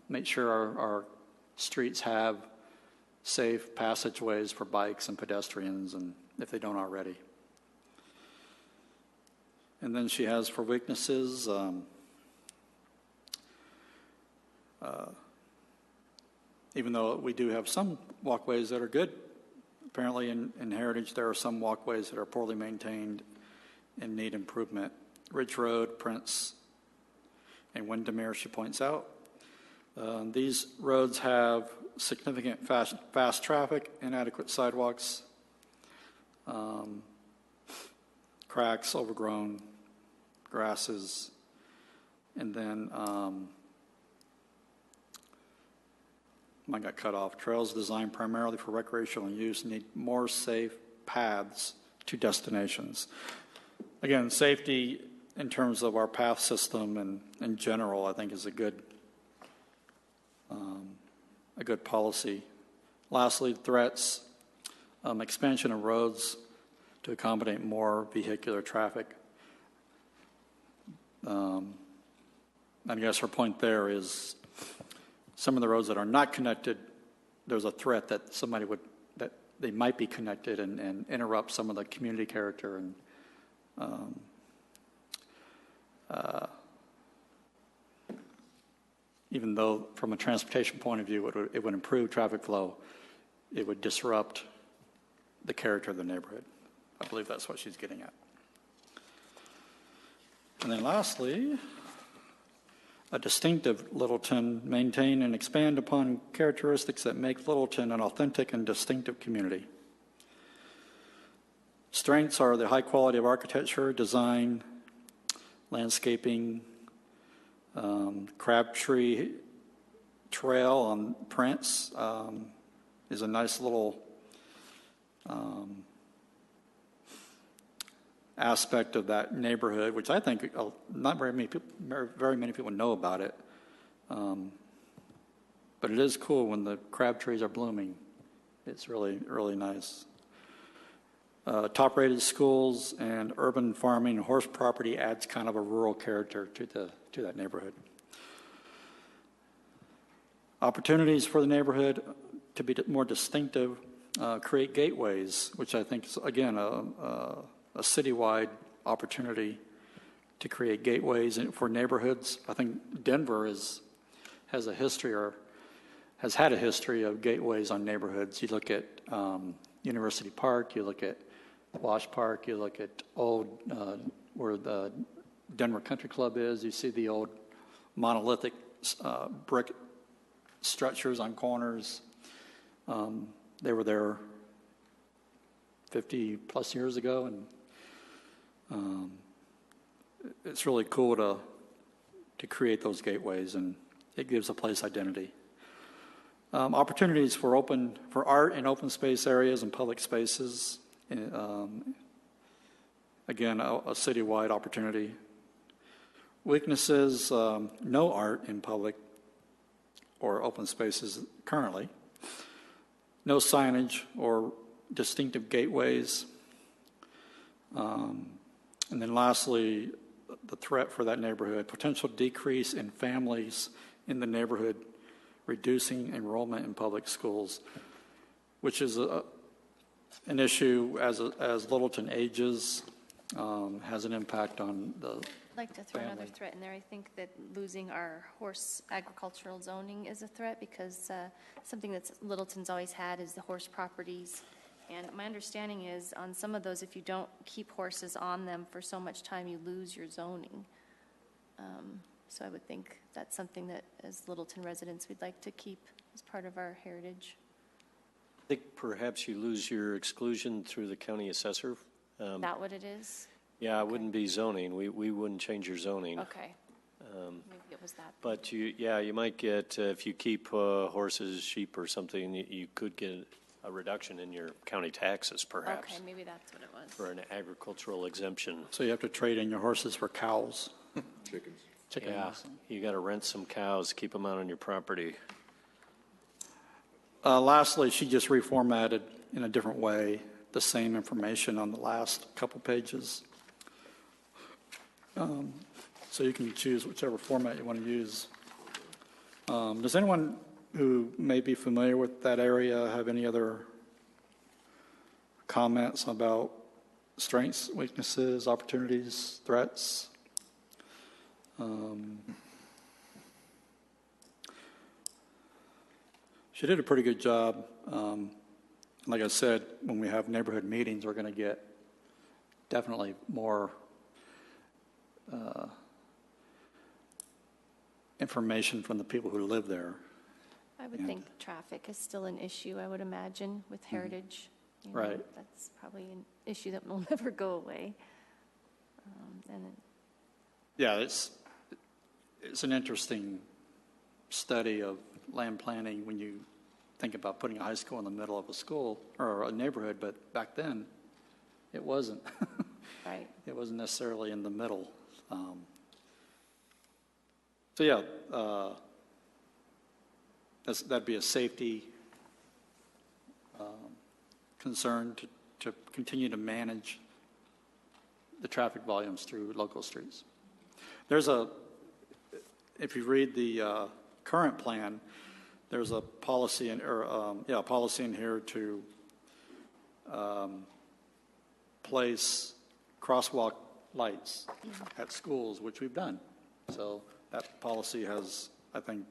make sure our streets have safe passageways for bikes and pedestrians, and if they don't already. And then she has for weaknesses, even though we do have some walkways that are good, apparently in Heritage there are some walkways that are poorly maintained and need improvement. Ridge Road, Prince, and Windermere, she points out. These roads have significant fast traffic, inadequate sidewalks, cracks, overgrown grasses, and then mine got cut off. Trails designed primarily for recreational use need more safe paths to destinations. Again, safety in terms of our path system and in general, I think is a good policy. Lastly, threats, expansion of roads to accommodate more vehicular traffic. I guess her point there is some of the roads that are not connected, there's a threat that that they might be connected and interrupt some of the community character and even though from a transportation point of view it would improve traffic flow, it would disrupt the character of the neighborhood. I believe that's what she's getting at. And then lastly, a distinctive Littleton, maintain and expand upon characteristics that make Littleton an authentic and distinctive community. Strengths are the high quality of architecture, design, landscaping, Crabtree Trail on Prince is a nice little aspect of that neighborhood, which I think not very many people know about it. But it is cool when the crab trees are blooming. It's really, really nice. Top-rated schools and urban farming and horse property adds kind of a rural character to that neighborhood. Opportunities for the neighborhood to be more distinctive, create gateways, which I think is, again, a citywide opportunity to create gateways for neighborhoods. I think Denver has a history has had a history of gateways on neighborhoods. You look at University Park, you look at Wash Park, you look at old, where the Denver Country Club is, you see the old monolithic brick structures on corners. They were there 50 plus years ago, and it's really cool to create those gateways, and it gives a place identity. Opportunities for art in open space areas and public spaces. Again, a citywide opportunity. Weaknesses, no art in public or open spaces currently. No signage or distinctive gateways. And then lastly, the threat for that neighborhood, potential decrease in families in the neighborhood, reducing enrollment in public schools, which is an issue as Littleton ages, has an impact on the I'd like to throw another threat in there. I think that losing our horse agricultural zoning is a threat because something that Littleton's always had is the horse properties. And my understanding is on some of those, if you don't keep horses on them for so much time, you lose your zoning. So I would think that's something that as Littleton residents, we'd like to keep as part of our heritage. I think perhaps you lose your exclusion through the county assessor. Is that what it is? Yeah, it wouldn't be zoning. We wouldn't change your zoning. Okay. Maybe it was that. But you might get, if you keep horses, sheep or something, you could get a reduction in your county taxes perhaps. Okay, maybe that's what it was. For an agricultural exemption. So you have to trade in your horses for cows. Chickens. Chickens. Yeah, you got to rent some cows, keep them out on your property. Lastly, she just reformatted in a different way the same information on the last couple pages. So you can choose whichever format you want to use. Does anyone who may be familiar with that area have any other comments about strengths, weaknesses, opportunities, threats? She did a pretty good job. Like I said, when we have neighborhood meetings, we're going to get definitely more information from the people who live there. I would think traffic is still an issue, I would imagine, with heritage. You know, Right. That's probably an issue that will never go away. Yeah, it's an interesting study of land planning when you think about putting a high school in the middle of a school or a neighborhood, but back then it wasn't. Right. It wasn't necessarily in the middle. So yeah, that'd be a safety concern to continue to manage the traffic volumes through local streets. If you read the current plan, there's a policy policy in here to place crosswalk lights at schools, which we've done. So that policy has, I think,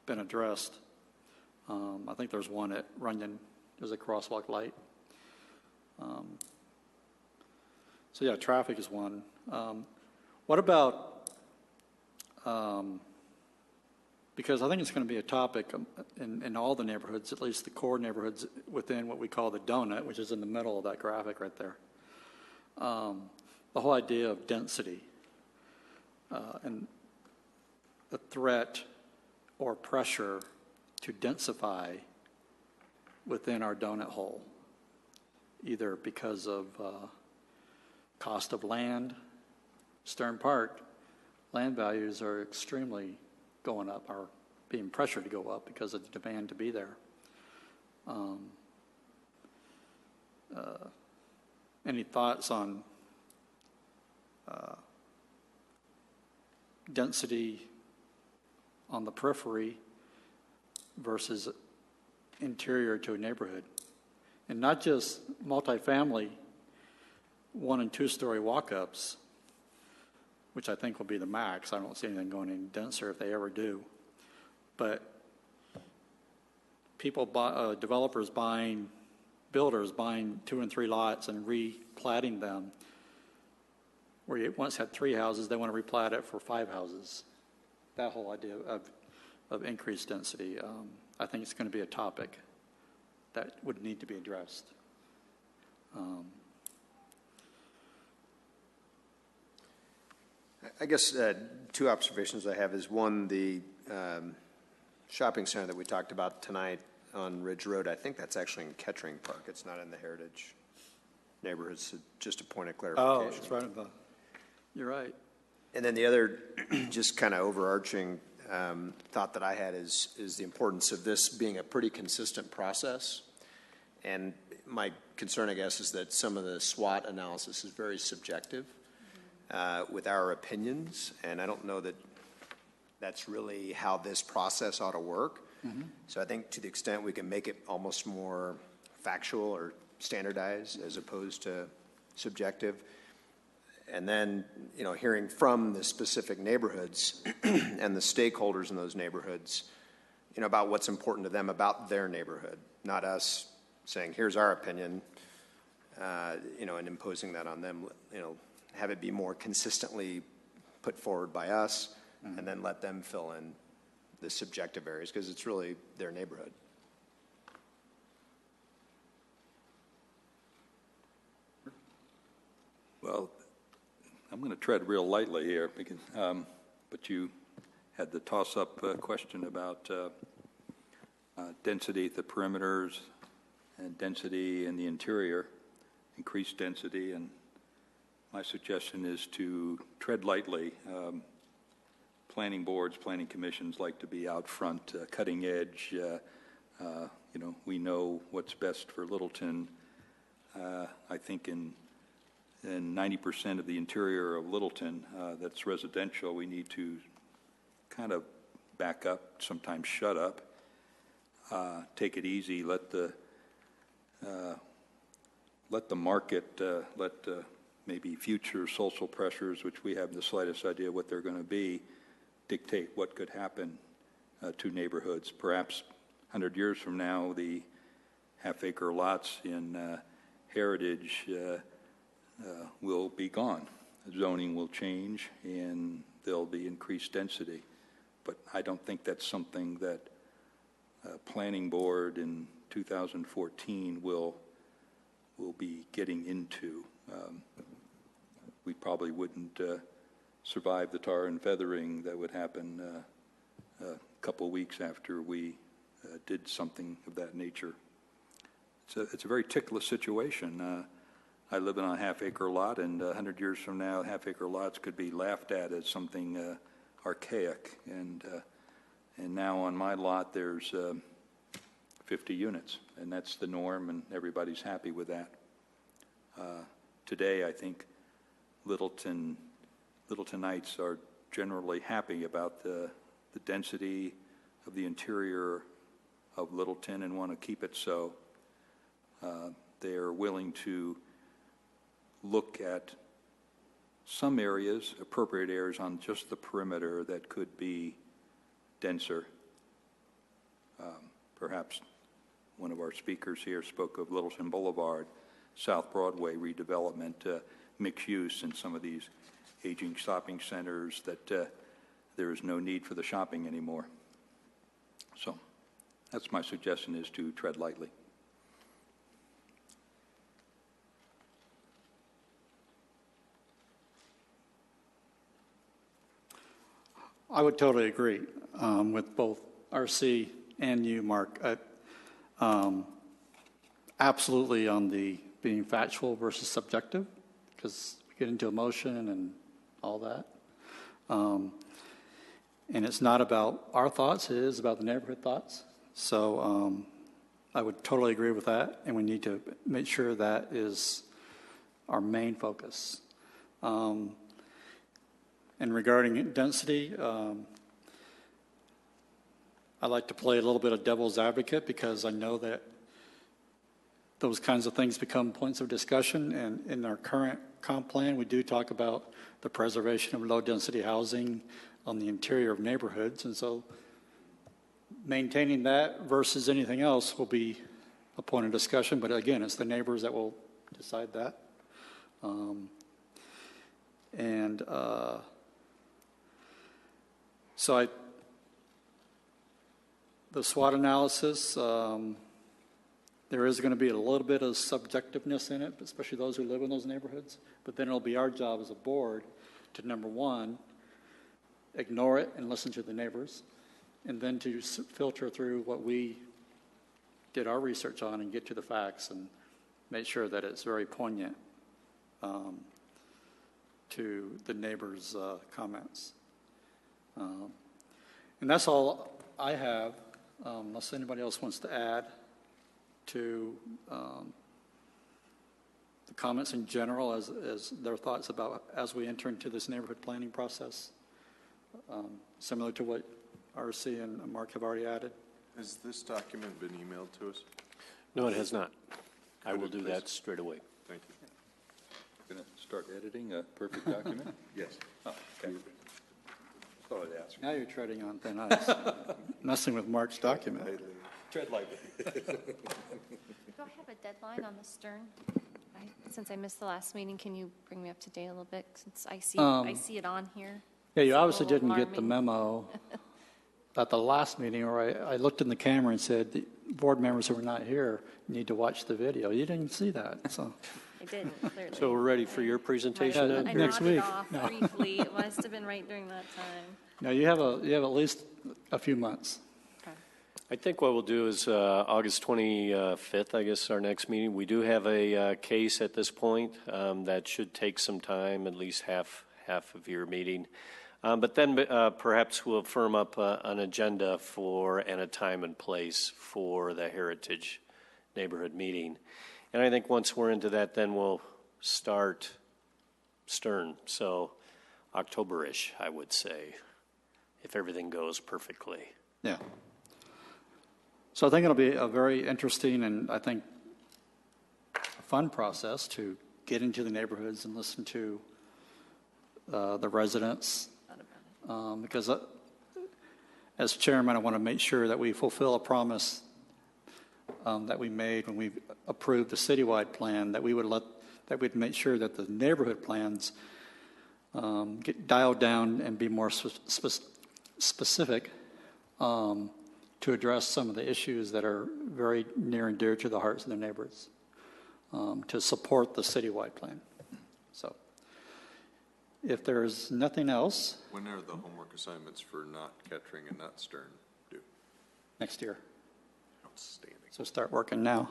been addressed. I think there's one at Runyon. There's a crosswalk light. So yeah, traffic is one. What about, because I think it's going to be a topic in all the neighborhoods, at least the core neighborhoods within what we call the donut, which is in the middle of that graphic right there. The whole idea of density and the threat or pressure to densify within our donut hole, either because of cost of land. Stern Park, land values are extremely going up, are being pressured to go up because of the demand to be there. Any thoughts on density on the periphery versus interior to a neighborhood? And not just multifamily 1- and 2-story walk-ups, which I think will be the max. I don't see anything going any denser if they ever do. But developers builders buying 2 and 3 lots and replatting them, where you once had 3 houses, they want to replat it for 5 houses. That whole idea of increased density, I think it's going to be a topic that would need to be addressed. I guess 2 observations I have is, one, the shopping center that we talked about tonight on Ridge Road, I think that's actually in Kettering Park. It's not in the Heritage neighborhood. So just a point of clarification. Oh, it's right above. You're right. And then the other just kind of overarching thought that I had is the importance of this being a pretty consistent process. And my concern, I guess, is that some of the SWOT analysis is very subjective with our opinions, and I don't know that that's really how this process ought to work. Mm-hmm. So I think to the extent we can make it almost more factual or standardized as opposed to subjective, and then, you know, hearing from the specific neighborhoods and the stakeholders in those neighborhoods, you know, about what's important to them about their neighborhood, not us saying, here's our opinion, you know, and imposing that on them, you know, have it be more consistently put forward by us, mm-hmm. and then let them fill in the subjective areas, because it's really their neighborhood. Well, I'm going to tread real lightly here, because, but you had the toss-up question about density at the perimeters and density in the interior, increased density, and my suggestion is to tread lightly. Planning boards, planning commissions like to be out front, cutting edge. You know, we know what's best for Littleton. I think in 90% of the interior of Littleton that's residential, we need to kind of back up, sometimes shut up, take it easy, let the market, maybe future social pressures, which we have the slightest idea what they're going to be, dictate what could happen to neighborhoods. Perhaps 100 years from now, the half-acre lots in Heritage will be gone. Zoning will change, and there'll be increased density. But I don't think that's something that Planning Board in 2014 will be getting into. We probably wouldn't survive the tar and feathering that would happen a couple weeks after we did something of that nature. It's a very ticklish situation. I live on a half-acre lot, and 100 years from now, half-acre lots could be laughed at as something archaic. And now on my lot, there's 50 units, and that's the norm, and everybody's happy with that. Today, I think Littletonites are generally happy about the density of the interior of Littleton and want to keep it so. They are willing to look at some areas, appropriate areas on just the perimeter that could be denser. Perhaps one of our speakers here spoke of Littleton Boulevard, South Broadway redevelopment, mixed use in some of these aging shopping centers that there is no need for the shopping anymore. So that's my suggestion, is to tread lightly. I would totally agree with both RC and you, Mark. Absolutely on the being factual versus subjective, because we get into emotion and all that. And it's not about our thoughts, it is about the neighborhood thoughts. So I would totally agree with that, and we need to make sure that is our main focus. And regarding density, I like to play a little bit of devil's advocate, because I know that those kinds of things become points of discussion. And in our current comp plan, we do talk about the preservation of low-density housing on the interior of neighborhoods. And so maintaining that versus anything else will be a point of discussion, but again, it's the neighbors that will decide that. So the SWOT analysis, there is going to be a little bit of subjectiveness in it, especially those who live in those neighborhoods. But then it'll be our job as a board to, number one, ignore it and listen to the neighbors, and then to filter through what we did our research on and get to the facts and make sure that it's very poignant to the neighbors' comments. And that's all I have, unless anybody else wants to add to the comments in general as their thoughts about as we enter into this neighborhood planning process, similar to what RC and Mark have already added. Has this document been emailed to us? No, it has not. I will Could it do please? that straight away. Thank you. Going to start editing a perfect document? Yes. Oh, okay. Thought I'd ask. Now you're treading on thin ice, messing with Mark's document. Tread lightly. Do I have a deadline on the Stern? Since I missed the last meeting, can you bring me up to date a little bit, since I see it on here? Yeah, you It's a obviously little didn't get the alarming. memo at the last meeting, or I looked in the camera and said, the board members who were not here need to watch the video. You didn't see that, so. I didn't, clearly. So we're ready for your presentation Yeah, then? I next nodded week. off No. briefly. It must have been right during that time. No, you have at least a few months. Okay. I think what we'll do is August 25th, I guess, our next meeting. We do have a case at this point that should take some time, at least half of your meeting. But then perhaps we'll firm up an agenda and a time and place for the Heritage Neighborhood Meeting. And I think once we're into that, then we'll start Stern. So October-ish, I would say, if everything goes perfectly. Yeah. So I think it'll be a very interesting and I think a fun process to get into the neighborhoods and listen to the residents. Because as chairman, I want to make sure that we fulfill a promise that we made when we approved the citywide plan, that we'd make sure that the neighborhood plans get dialed down and be more specific to address some of the issues that are very near and dear to the hearts of the neighbors, to support the citywide plan. So if there's nothing else. When are the homework assignments for not Kettering and not Stern due? Next year. Outstanding. So start working now.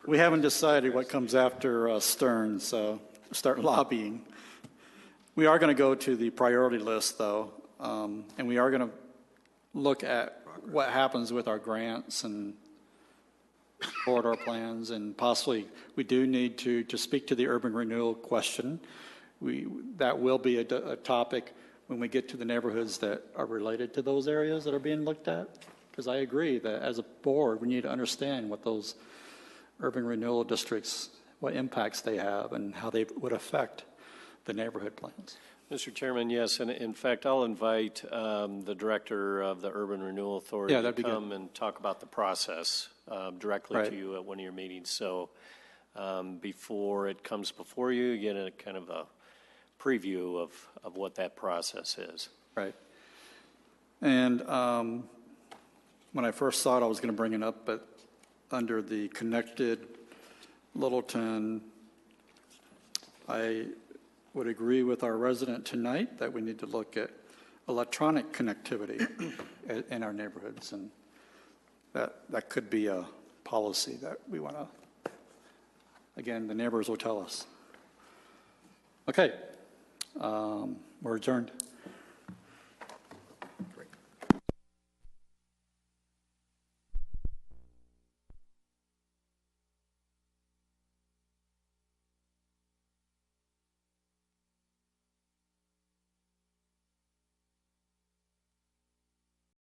We haven't decided what comes after Stern, so start lobbying. We are going to go to the priority list, though, and we are going to look at what happens with our grants and corridor plans, and possibly we do need to speak to the urban renewal question. That will be a topic when we get to the neighborhoods that are related to those areas that are being looked at, because I agree that as a board, we need to understand what those urban renewal districts, what impacts they have and how they would affect the neighborhood plans. Mr. Chairman, yes, and in fact, I'll invite the director of the Urban Renewal Authority to come and talk about the process directly to you at one of your meetings. So before it comes before you, you get a kind of a preview of what that process is. Right. And when I first thought I was going to bring it up, but under the connected Littleton, I would agree with our resident tonight that we need to look at electronic connectivity in our neighborhoods, and that could be a policy that we want to, again, the neighbors will tell us. Okay, we're adjourned.